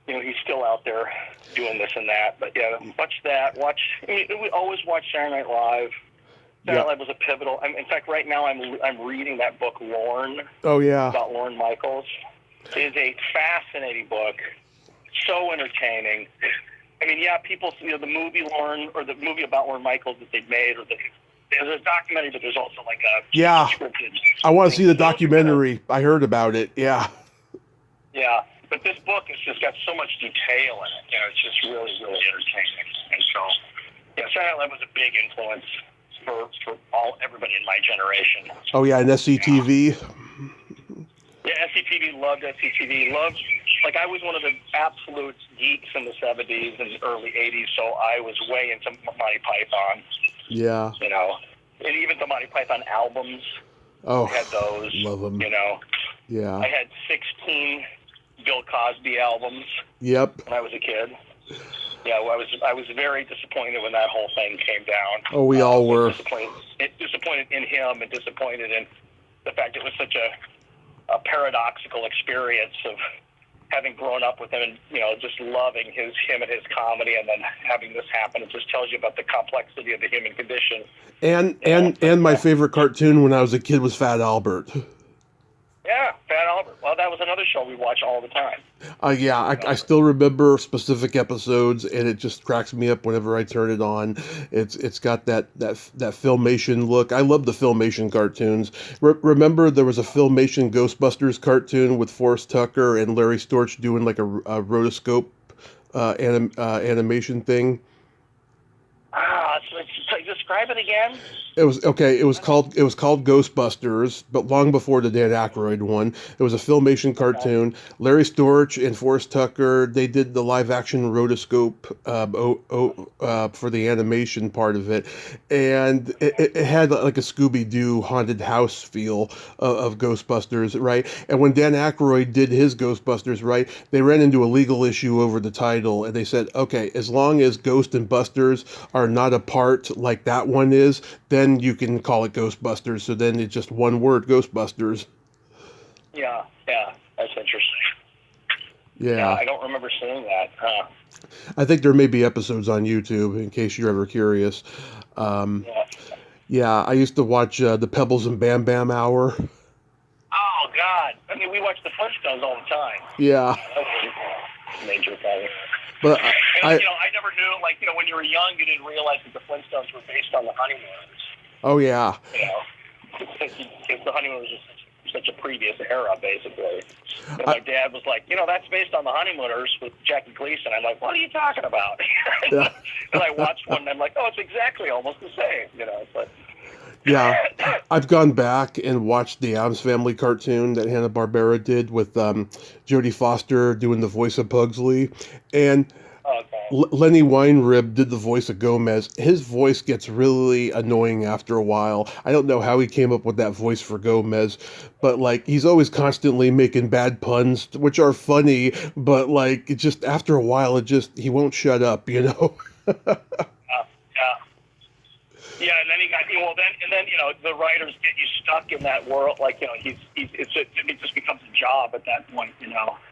and he's still out there doing this and that. But yeah, watch that. We always watch Saturday Night Live. Saturday Night Live was a pivotal. In fact, right now I'm reading that book, Lorne. Oh yeah. About Lorne Michaels. It is a fascinating book. So entertaining. People, the movie Lorne, or the movie about Lorne Michaels that they made, or there's a documentary, but there's also like a scripted. I want to see the documentary. I heard about it. Yeah. Yeah, but this book has just got so much detail in it. It's just really, really entertaining. And so, Saturday Night Live was a big influence for everybody in my generation. Oh yeah, and SCTV. Yeah, SCTV, loved SCTV. Like I was one of the absolute geeks in the 70s and early 80s, so I was way into Monty Python. Yeah. And even the Monty Python albums. Oh, I had those. Love them. Yeah. I had 16 Bill Cosby albums. Yep. When I was a kid. Yeah, I was very disappointed when that whole thing came down. Oh, we all were. Disappointed in him, and disappointed in the fact it was such a paradoxical experience of having grown up with him and just loving him and his comedy, and then having this happen. It just tells you about the complexity of the human condition. And my favorite cartoon when I was a kid was Fat Albert. Yeah, Fat Albert. Well, that was another show we watched all the time. I still remember specific episodes, and it just cracks me up whenever I turn it on. It's got that Filmation look. I love the Filmation cartoons. Remember there was a Filmation Ghostbusters cartoon with Forrest Tucker and Larry Storch doing like a rotoscope animation thing? Describe it again. It was okay. It was called Ghostbusters, but long before the Dan Aykroyd one. It was a Filmation cartoon. Larry Storch and Forrest Tucker, they did the live action rotoscope for the animation part of it, and it had like a Scooby Doo haunted house feel of Ghostbusters, right? And when Dan Aykroyd did his Ghostbusters, right, they ran into a legal issue over the title, and they said, okay, as long as Ghost and Busters are not apart like that one is, then you can call it Ghostbusters. So then it's just one word, Ghostbusters. Yeah, that's interesting. Yeah, I don't remember seeing that. I think there may be episodes on YouTube in case you're ever curious. Yeah, I used to watch the Pebbles and Bam Bam Hour. Oh God! I mean, we watch the Flintstones all the time. Yeah. Major thing. But I never knew. Like, when you were young, you didn't realize that the Flintstones were based on the Honeymooners. Oh yeah. Because the Honeymooners was such a previous era, basically. And my dad was like, that's based on the Honeymooners with Jackie Gleason. I'm like, what are you talking about? And I watched one, and I'm like, oh, it's exactly almost the same. But. Yeah, I've gone back and watched the Addams Family cartoon that Hanna-Barbera did with Jodie Foster doing the voice of Pugsley, and Lenny Weinrib did the voice of Gomez. His voice gets really annoying after a while. I don't know how he came up with that voice for Gomez, but he's always constantly making bad puns, which are funny, but it just after a while, he won't shut up, Yeah, and then the writers get you stuck in that world. It just becomes a job at that point,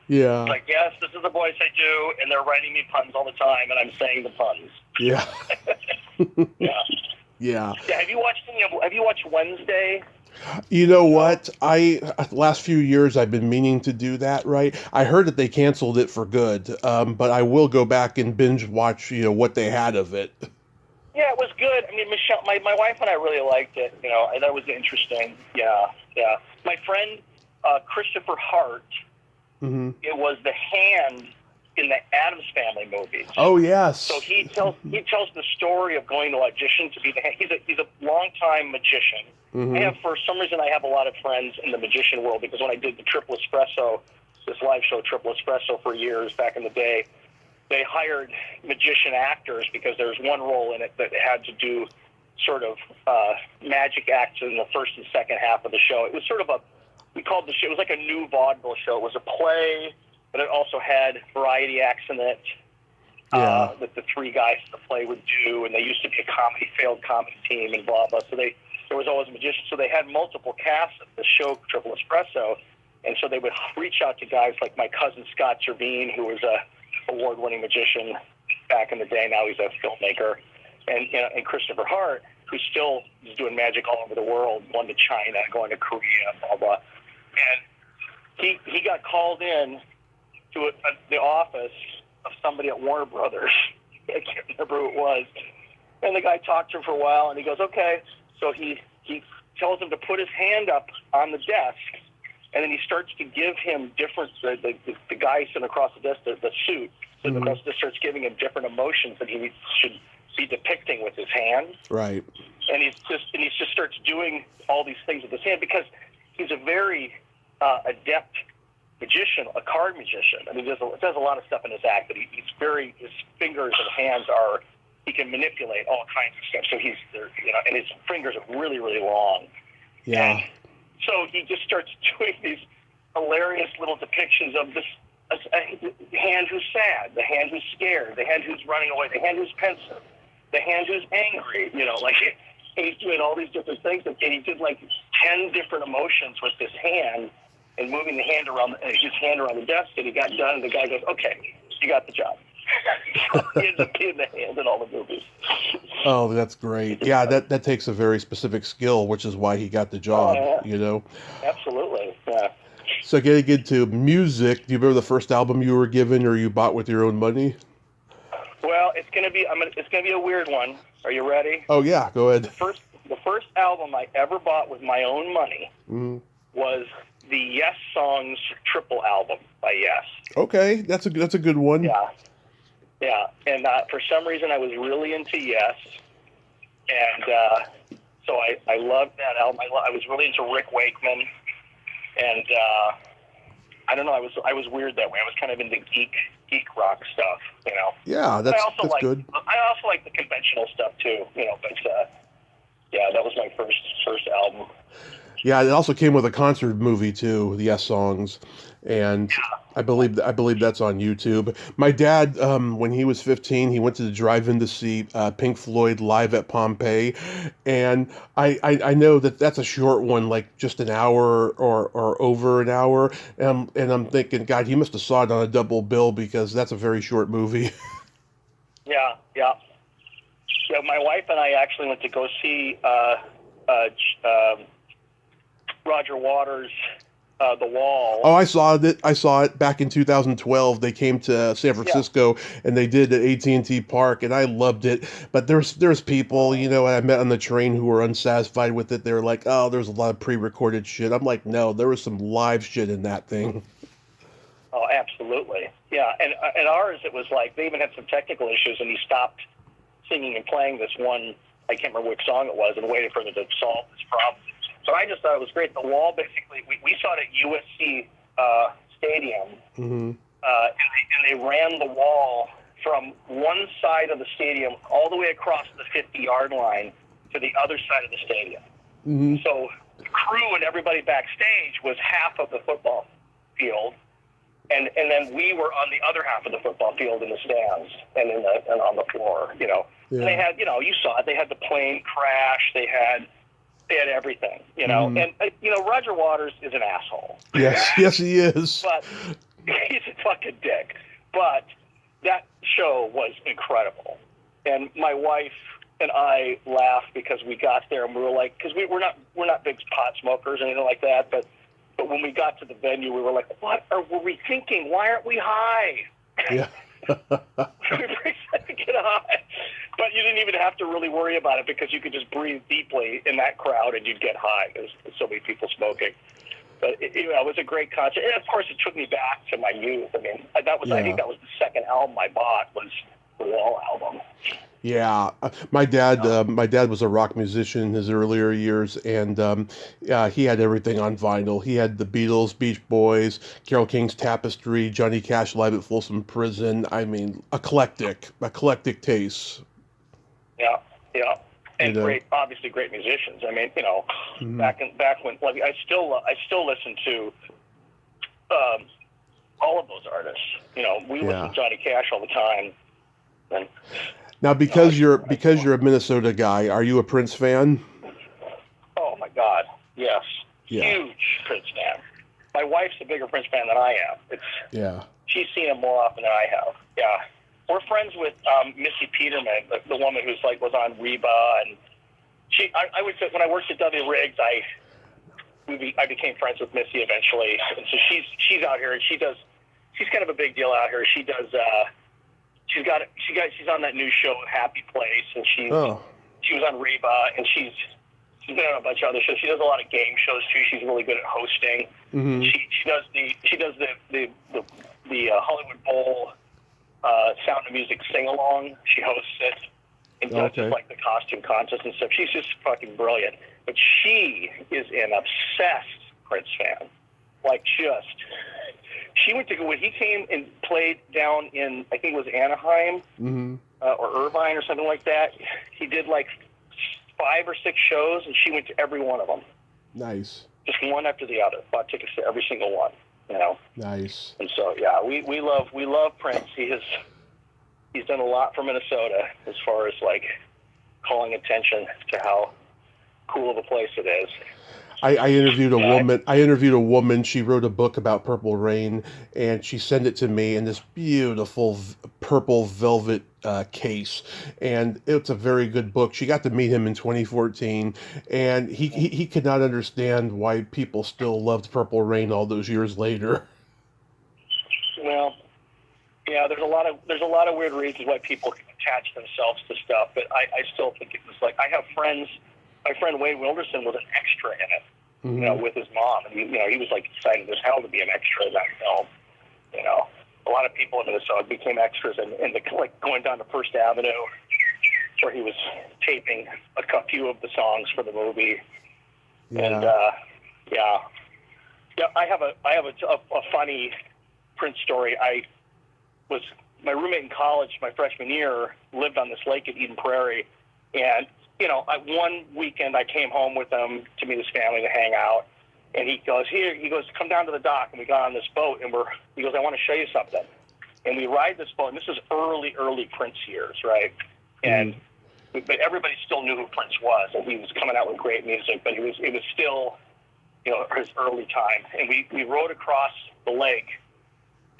Yeah. It's like, yes, this is the voice I do, and they're writing me puns all the time, and I'm saying the puns. Yeah. Yeah. Yeah. Have you watched Wednesday? You know what? Last few years I've been meaning to do that, right? I heard that they canceled it for good, but I will go back and binge watch, what they had of it. Yeah, it was good. I mean, Michelle, my wife and I really liked it. I thought it was interesting. Yeah. My friend Christopher Hart, it was the hand in the Addams Family movies. Oh yes. So he tells the story of going to audition to be the hand. He's a longtime magician. For some reason I have a lot of friends in the magician world because when I did the Triple Espresso, this live show Triple Espresso for years back in the day, they hired magician actors because there was one role in it that had to do sort of magic acts in the first and second half of the show. It was sort of we called the show, it was like a new vaudeville show. It was a play, but it also had variety acts in it that the three guys in the play would do, and they used to be a failed comedy team and blah, blah. So there was always a magician. So they had multiple casts of the show Triple Espresso, and so they would reach out to guys like my cousin Scott Servine, who was a award-winning magician back in the day. Now he's a filmmaker, and Christopher Hart, who still is doing magic all over the world, going to China, going to Korea, blah blah. And he got called in to the office of somebody at Warner Brothers. I can't remember who it was. And the guy talked to him for a while, and he goes, "Okay." So he tells him to put his hand up on the desk. And then he starts to give him different, the guy sitting across the desk, the suit, sitting across the desk starts giving him different emotions that he should be depicting with his hand. Right. And he just starts doing all these things with his hand because he's a very adept magician, a card magician. I mean, does a lot of stuff in his act, but his fingers and hands he can manipulate all kinds of stuff. So and his fingers are really, really long. Yeah. And so he just starts doing these hilarious little depictions of this hand who's sad, the hand who's scared, the hand who's running away, the hand who's pensive, the hand who's angry, and he's doing all these different things. And he did 10 different emotions with this hand and moving his hand around the desk, and he got done, and the guy goes, "Okay, you got the job." He ends up being the hand in all the movies. Oh, that's great. Yeah, that takes a very specific skill, which is why he got the job, Absolutely, yeah. So getting into music, do you remember the first album you were given or you bought with your own money? Well, it's gonna be a weird one. Are you ready? Oh yeah, go ahead. The first album I ever bought with my own money was the Yessongs triple album by Yes. Okay, that's a good one. Yeah. Yeah, and for some reason I was really into Yes, And so I loved that album. I was really into Rick Wakeman, and I don't know. I was weird that way. I was kind of into geek rock stuff, you know. Yeah, that's good. I also like the conventional stuff too, you know. But yeah, that was my first album. Yeah, it also came with a concert movie too, the Yessongs, and I believe that's on YouTube. My dad, when he was 15, he went to the drive-in to see Pink Floyd live at Pompeii, and I know that that's a short one, like just an hour or over an hour, and I'm thinking, God, he must have saw it on a double bill because that's a very short movie. Yeah. So my wife and I actually went to go see Roger Waters' The Wall. Oh, I saw it. I saw it back in 2012. They came to San Francisco and they did at AT&T Park, and I loved it. But there's people, you know, I met on the train who were unsatisfied with it. They were like, "Oh, there's a lot of pre-recorded shit." I'm like, "No, there was some live shit in that thing." Oh, absolutely. Yeah, and ours, it was like they even had some technical issues, and he stopped singing and playing this one. I can't remember which song it was, and waited for them to solve this problem. So I just thought it was great. The Wall, basically, we saw it at USC Stadium, and they ran the wall from one side of the stadium all the way across the 50-yard line to the other side of the stadium. Mm-hmm. So the crew and everybody backstage was half of the football field, and then we were on the other half of the football field in the stands and on the floor, you know. Yeah. And they had, you know, you saw it. They had the plane crash. They had everything, you know. And you know, Roger Waters is an asshole. Yes, he is. But he's a fucking dick. But that show was incredible, and my wife and I laughed because we got there and we were like, because we're not big pot smokers or anything like that, but when we got to the venue, we were like, what were we thinking? Why aren't we high? Yeah. We said to get high. But you didn't even have to really worry about it because you could just breathe deeply in that crowd and you'd get high. There's so many people smoking. But it was a great concert. And of course, it took me back to my youth. I mean, I think that was the second album I bought, was the Wall album. Yeah, my dad was a rock musician in his earlier years, and he had everything on vinyl. He had the Beatles, Beach Boys, Carole King's Tapestry, Johnny Cash live at Folsom Prison. I mean, eclectic taste. Yeah, and obviously great musicians. I mean, you know, back when, like, I still listen to all of those artists. You know, we listen to Johnny Cash all the time. And now, because you're a Minnesota guy, are you a Prince fan? Oh my God, yes, huge Prince fan. My wife's a bigger Prince fan than I am. She's seen him more often than I have. Yeah. We're friends with Missy Peterman, the woman who's like was on Reba, and I would say when I worked at W Riggs, I became friends with Missy eventually, and so she's out here and she's kind of a big deal out here. She's on that new show Happy Place, and she was on Reba, and she's been on a bunch of other shows. She does a lot of game shows too. She's really good at hosting. Mm-hmm. She does the Hollywood Bowl Sound of Music sing-along. She hosts it and does just like the costume contest and stuff. She's just fucking brilliant. But she is an obsessed Prince fan. Like, she went to when he came and played down in, I think it was Anaheim or Irvine or something like that. He did like 5 or 6 shows, and she went to every one of them. Nice. Just one after the other. Bought tickets to every single one. You know. Nice. And so we love Prince. He's done a lot for Minnesota as far as like calling attention to how cool of a place it is. I interviewed a woman. She wrote a book about Purple Rain, and she sent it to me in this beautiful purple velvet case. And it's a very good book. She got to meet him in 2014, and he could not understand why people still loved Purple Rain all those years later. Well, yeah, there's a lot of weird reasons why people attach themselves to stuff, but I still think it was like, I have friends. My friend Wade Wilderson was an extra in it, you know, with his mom, and he was like excited as hell to be an extra in that film. You know, a lot of people in Minnesota became extras, and like going down to First Avenue, where he was taping a few of the songs for the movie. Yeah. And I have a funny Prince story. My roommate in college, my freshman year, lived on this lake at Eden Prairie, and one weekend I came home with him to meet his family to hang out, and he goes, come down to the dock, and we got on this boat, and he goes, I want to show you something. And we ride this boat, and this is early Prince years, right? And but everybody still knew who Prince was, and he was coming out with great music, but it was still, his early time. And we rode across the lake,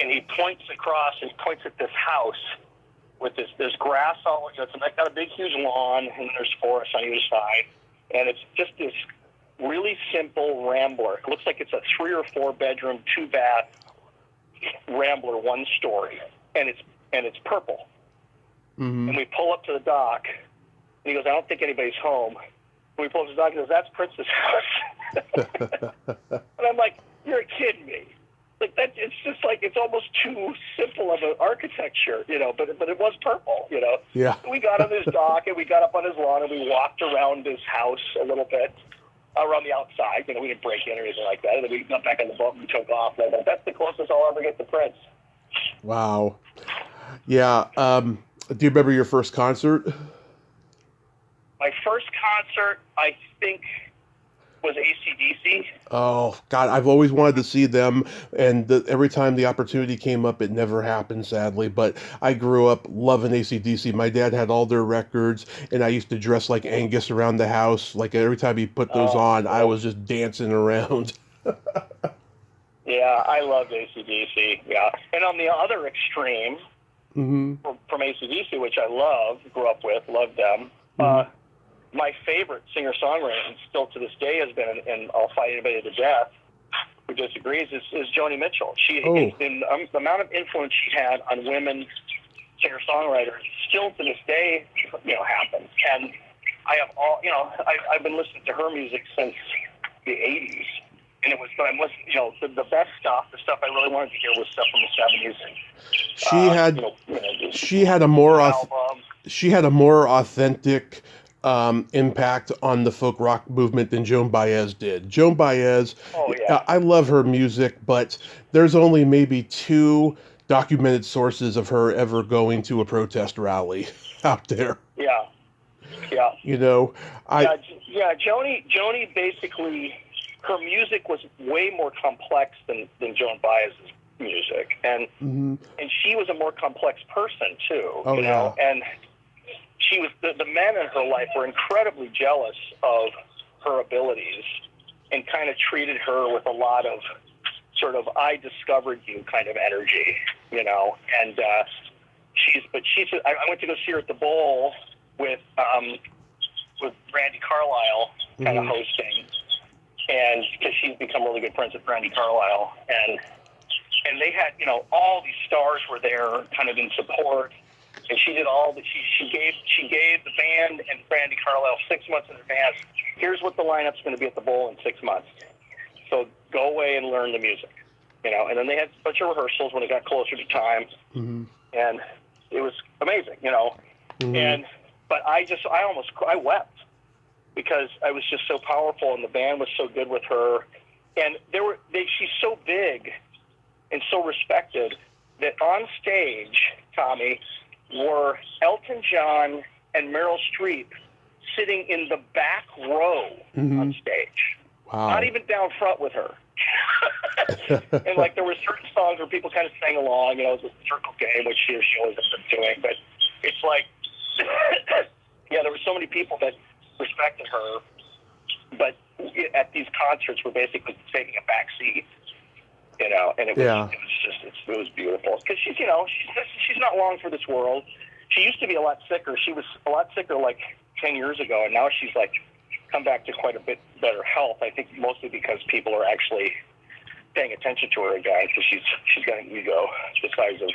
and he points across and points at this house with there's grass all, it's got a big huge lawn, and there's forest on either side, and it's just this really simple rambler. It looks like it's a 3 or 4 bedroom, 2-bath rambler, 1 story, and it's purple. Mm-hmm. And we pull up to the dock, and he goes, I don't think anybody's home. And we pull up to the dock, and he goes, that's Prince's house. And I'm like, you're kidding me. Like that, it's just like, it's almost too simple of an architecture, but it was purple, Yeah. We got on his dock, and we got up on his lawn, and we walked around his house a little bit, around the outside. We didn't break in or anything like that. And then we got back on the boat and took off. Like, that's the closest I'll ever get to Prince. Wow. Yeah. Do you remember your first concert? My first concert, I think, was AC/DC. Oh, God, I've always wanted to see them, and every time the opportunity came up, it never happened, sadly, but I grew up loving AC/DC. My dad had all their records, and I used to dress like Angus around the house. Like, every time he put those on, I was just dancing around. Yeah, I loved AC/DC, yeah. And on the other extreme, from AC/DC, which I grew up with, loved them, my favorite singer-songwriter, and still to this day has been, and I'll fight anybody to death who disagrees, is Joni Mitchell. The amount of influence she had on women singer-songwriters still to this day, happens. And I have I've been listening to her music since the 80s. And I'm listening, the best stuff, the stuff I really wanted to hear was stuff from the 70s. She had a more authentic impact on the folk rock movement than Joan Baez did. Joan Baez, I love her music, but there's only maybe 2 documented sources of her ever going to a protest rally out there. Yeah. Joni basically, her music was way more complex than Joan Baez's music, and she was a more complex person too. And she was the men in her life were incredibly jealous of her abilities and kind of treated her with a lot of sort of I discovered you kind of energy, And I went to go see her at the Bowl with Brandy Carlisle kind of hosting, and because she's become really good friends with Brandy Carlisle, and they had all these stars were there kind of in support. And she did all that. She gave the band and Brandy Carlisle 6 months in advance. Here's what the lineup's going to be at the Bowl in 6 months. So go away and learn the music, And then they had a bunch of rehearsals when it got closer to time, and it was amazing, But I wept because I was just so powerful, and the band was so good with her, and she's so big and so respected that on stage, Tommy, were Elton John and Meryl Streep sitting in the back row on stage. Wow. Not even down front with her. And there were certain songs where people kind of sang along, it was a circle game, which she always has been doing, but it's like, there were so many people that respected her, but at these concerts were basically taking a back seat. And it was beautiful because she's not long for this world. She used to be a lot sicker. She was a lot sicker 10 years ago, and now she's come back to quite a bit better health. I think mostly because people are actually paying attention to her again because she's got an ego the size of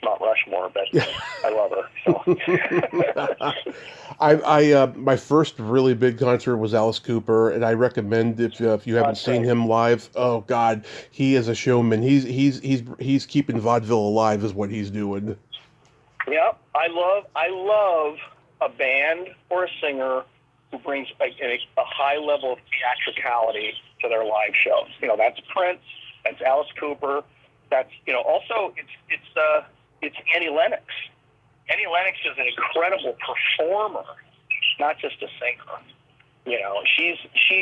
Mount Rushmore, but I love her. So. My first really big concert was Alice Cooper, and I recommend if you haven't seen him live. Oh God, he is a showman. He's keeping vaudeville alive, is what he's doing. Yeah, I love a band or a singer who brings a high level of theatricality to their live shows. You know, that's Prince, that's Alice Cooper, that's, you know, also it's Annie Lennox. Annie Lennox is an incredible performer, not just a singer. You know, she's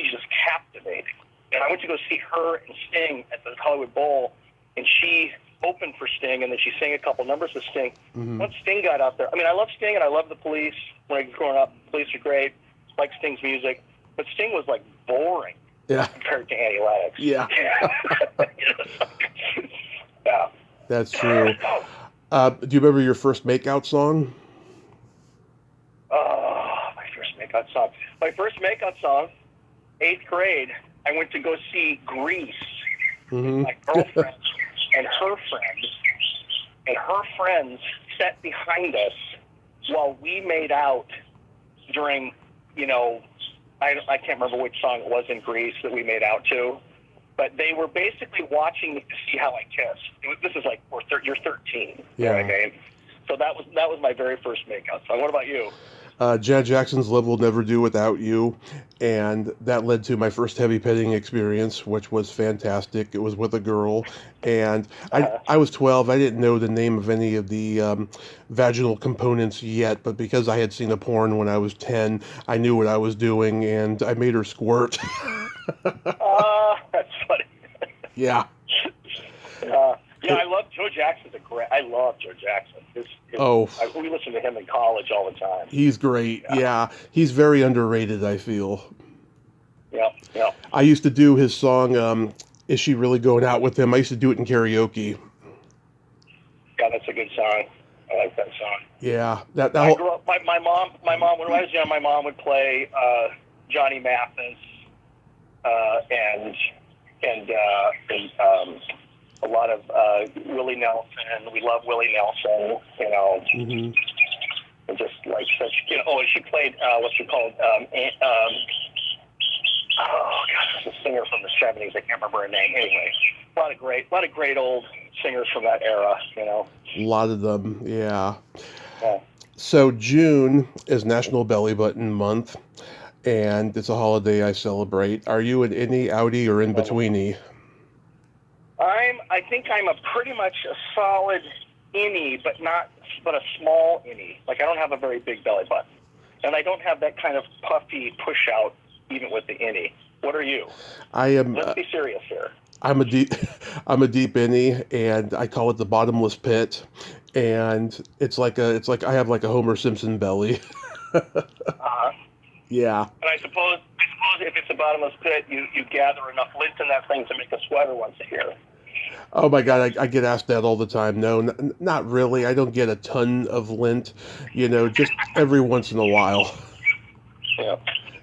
just captivating. And I went to go see her and Sting at the Hollywood Bowl, and she opened for Sting, and then she sang a couple numbers with Sting. Mm-hmm. Once Sting got out there, I mean, I love Sting and I love the Police. When I was growing up, the Police are great. Like Sting's music, but Sting was like boring compared to Annie Lennox. Yeah. Yeah. That's true. Do you remember your first makeout song? Oh, my first makeout song. My first makeout song, 8th grade, I went to go see Grease. Mm-hmm. My girlfriend and her friends. And her friends sat behind us while we made out during, you know, I can't remember which song it was in Grease that we made out to, but they were basically watching me to see how I kissed. This is like, you're 13. Yeah. You know what I mean? So that was my very first makeout song. What about you? Janet Jackson's Love Will Never Do Without You, and that led to my first heavy petting experience, which was fantastic. It was with a girl, and I was 12. I didn't know the name of any of the vaginal components yet, but because I had seen a porn when I was 10, I knew what I was doing, and I made her squirt. That's funny. Yeah. Yeah, I love Joe Jackson's I love Joe Jackson. We listen to him in college all the time. He's great. Yeah. He's very underrated, I feel. Yeah. I used to do his song, Is She Really Going Out With Him? I used to do it in karaoke. Yeah, that's a good song. I like that song. Yeah. I grew up, my mom, when I was young, my mom would play Johnny Mathis and a lot of Willie Nelson. We love Willie Nelson, you know. Mm-hmm. And just like such, you know. Oh, and she played what's she called? Oh God, it's a singer from the '70s. I can't remember her name. Anyway, a lot of great old singers from that era, you know. A lot of them, yeah. Yeah. So June is National Bellybutton Month, and it's a holiday I celebrate. Are you an innie, outie, or in betweenie? I think I'm a pretty much a solid innie, but a small innie. Like I don't have a very big belly button, and I don't have that kind of puffy push out even with the innie. What are you? I am. Let's be serious here. I'm a deep innie, and I call it the bottomless pit, and it's like I have like a Homer Simpson belly. Yeah. And I suppose if it's a bottomless pit, you gather enough lint in that thing to make a sweater once a year. Oh my God, I get asked that all the time. No, not really. I don't get a ton of lint, you know, just every once in a while. Yeah.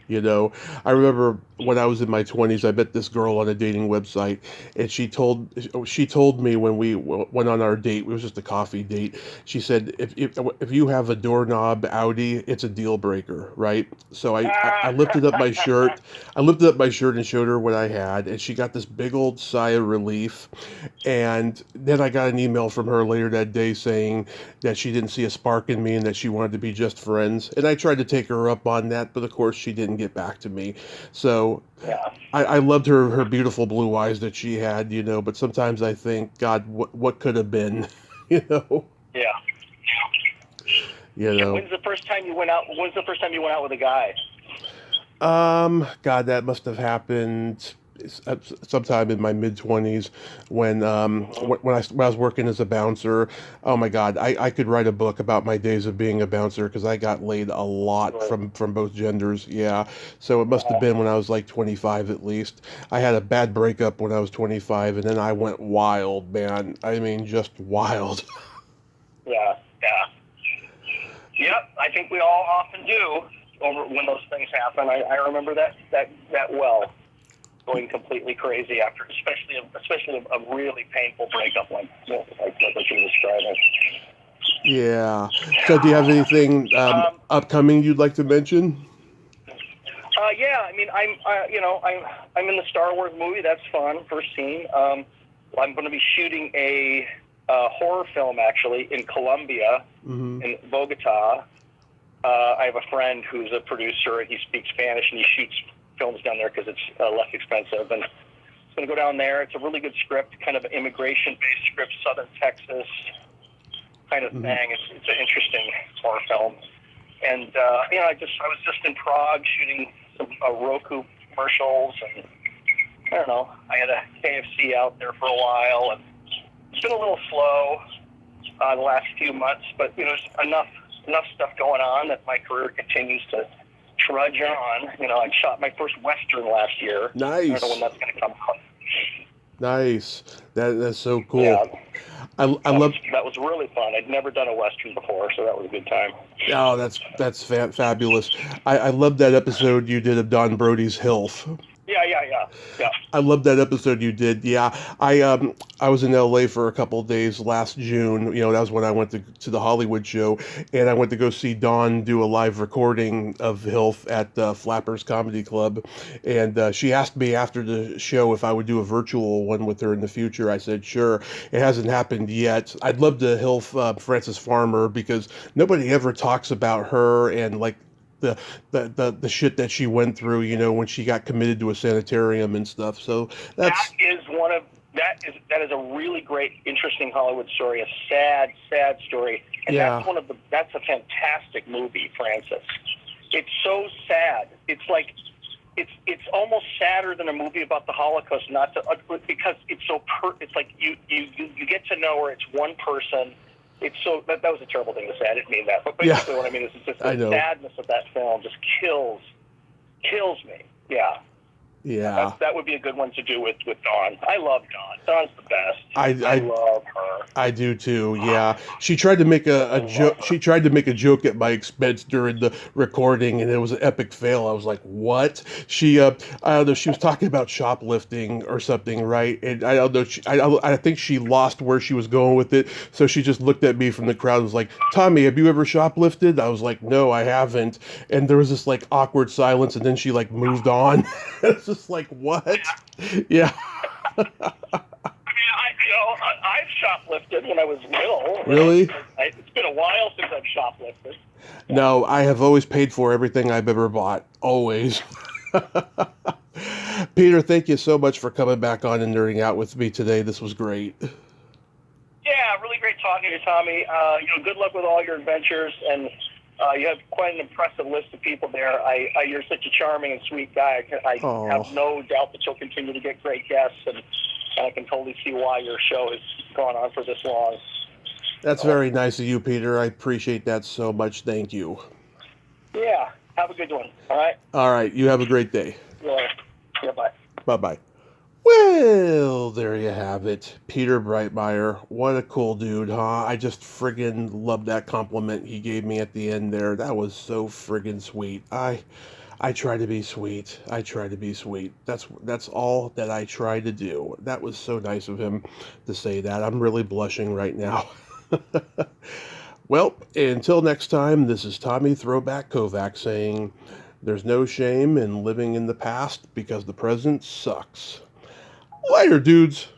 You know, I remember when I was in my 20s, I met this girl on a dating website, and she told me when we went on our date, it was just a coffee date. She said, if you have a doorknob Audi, it's a deal breaker, right? So I lifted up my shirt. I lifted up my shirt and showed her what I had, and she got this big old sigh of relief. And then I got an email from her later that day saying that she didn't see a spark in me and that she wanted to be just friends. And I tried to take her up on that, but of course she didn't get back to me. So yeah. I loved her beautiful blue eyes that she had, you know, but sometimes I think, God, what could have been, you know? Yeah. You know. When's the first time you went out with a guy? God, that must have happened sometime in my mid-20s when when I was working as a bouncer. Oh my God, I could write a book about my days of being a bouncer because I got laid a lot from both genders. Yeah, so it must have been when I was like 25 at least. I had a bad breakup when I was 25, and then I went wild, man. I mean, just wild. Yeah. Yep, I think we all often do when those things happen. I remember that well. Going completely crazy after, especially a really painful breakup like what you're describing. Yeah. So, do you have anything upcoming you'd like to mention? Yeah. I mean, I'm in the Star Wars movie. That's fun. First scene. I'm going to be shooting a horror film actually in Colombia, in Bogota. I have a friend who's a producer, and he speaks Spanish, and he shoots films down there because it's less expensive. And it's going to go down there. It's a really good script, kind of an immigration-based script, Southern Texas kind of thing. It's an interesting horror film. And I was just in Prague shooting some Roku commercials, and I don't know. I had a KFC out there for a while, and it's been a little slow the last few months, but there's enough stuff going on that my career continues to trudge on. I shot my first Western last year. Nice. I don't know when that's going to come out. Nice. That's so cool. Yeah. I love that was really fun. I'd never done a Western before, so that was a good time. Oh, that's fabulous. I love that episode you did of Don Brody's Hilf. Yeah. I love that episode you did. Yeah, I was in LA for a couple of days last June. That was when I went to the Hollywood show, and I went to go see Dawn do a live recording of Hilf at Flappers Comedy Club, and she asked me after the show if I would do a virtual one with her in the future. I said sure. It hasn't happened yet. I'd love to Hilf Frances Farmer because nobody ever talks about her and like the shit that she went through, when she got committed to a sanitarium and stuff. So that is a really great, interesting Hollywood story, a sad story. And yeah. That's a fantastic movie, Frances. It's so sad. It's like it's almost sadder than a movie about the Holocaust, because it's so it's like you get to know her. It's one person. It's so that was a terrible thing to say. I didn't mean that, but basically what I mean is it's just the sadness of that film just kills me. Yeah. Yeah. That would be a good one to do with Dawn. I love Dawn. Dawn's the best. I love her. I do too. Yeah. She tried to make a joke. She tried to make a joke at my expense during the recording, and it was an epic fail. I was like, "What?" She I don't know. She was talking about shoplifting or something, right? And I don't know. I think she lost where she was going with it. So she just looked at me from the crowd and was like, "Tommy, have you ever shoplifted?" I was like, "No, I haven't." And there was this like awkward silence, and then she like moved on. It's just like, what? Yeah. I mean, I've shoplifted when I was little. Really? It's been a while since I've shoplifted. No, I have always paid for everything I've ever bought. Always. Peter, thank you so much for coming back on and nerding out with me today. This was great. Yeah, really great talking to you, Tommy. Good luck with all your adventures, and you have quite an impressive list of people there. You're such a charming and sweet guy. I have no doubt that you'll continue to get great guests, and I can totally see why your show has gone on for this long. That's very nice of you, Peter. I appreciate that so much. Thank you. Yeah, have a good one. All right? All right, you have a great day. Yeah, bye. Bye-bye. Well, there you have it. Peter Breitmayer. What a cool dude, huh? I just friggin' loved that compliment he gave me at the end there. That was so friggin' sweet. I try to be sweet. I try to be sweet. That's all that I try to do. That was so nice of him to say that. I'm really blushing right now. Well, until next time, this is Tommy Throwback Kovac saying, there's no shame in living in the past because the present sucks. Later, dudes.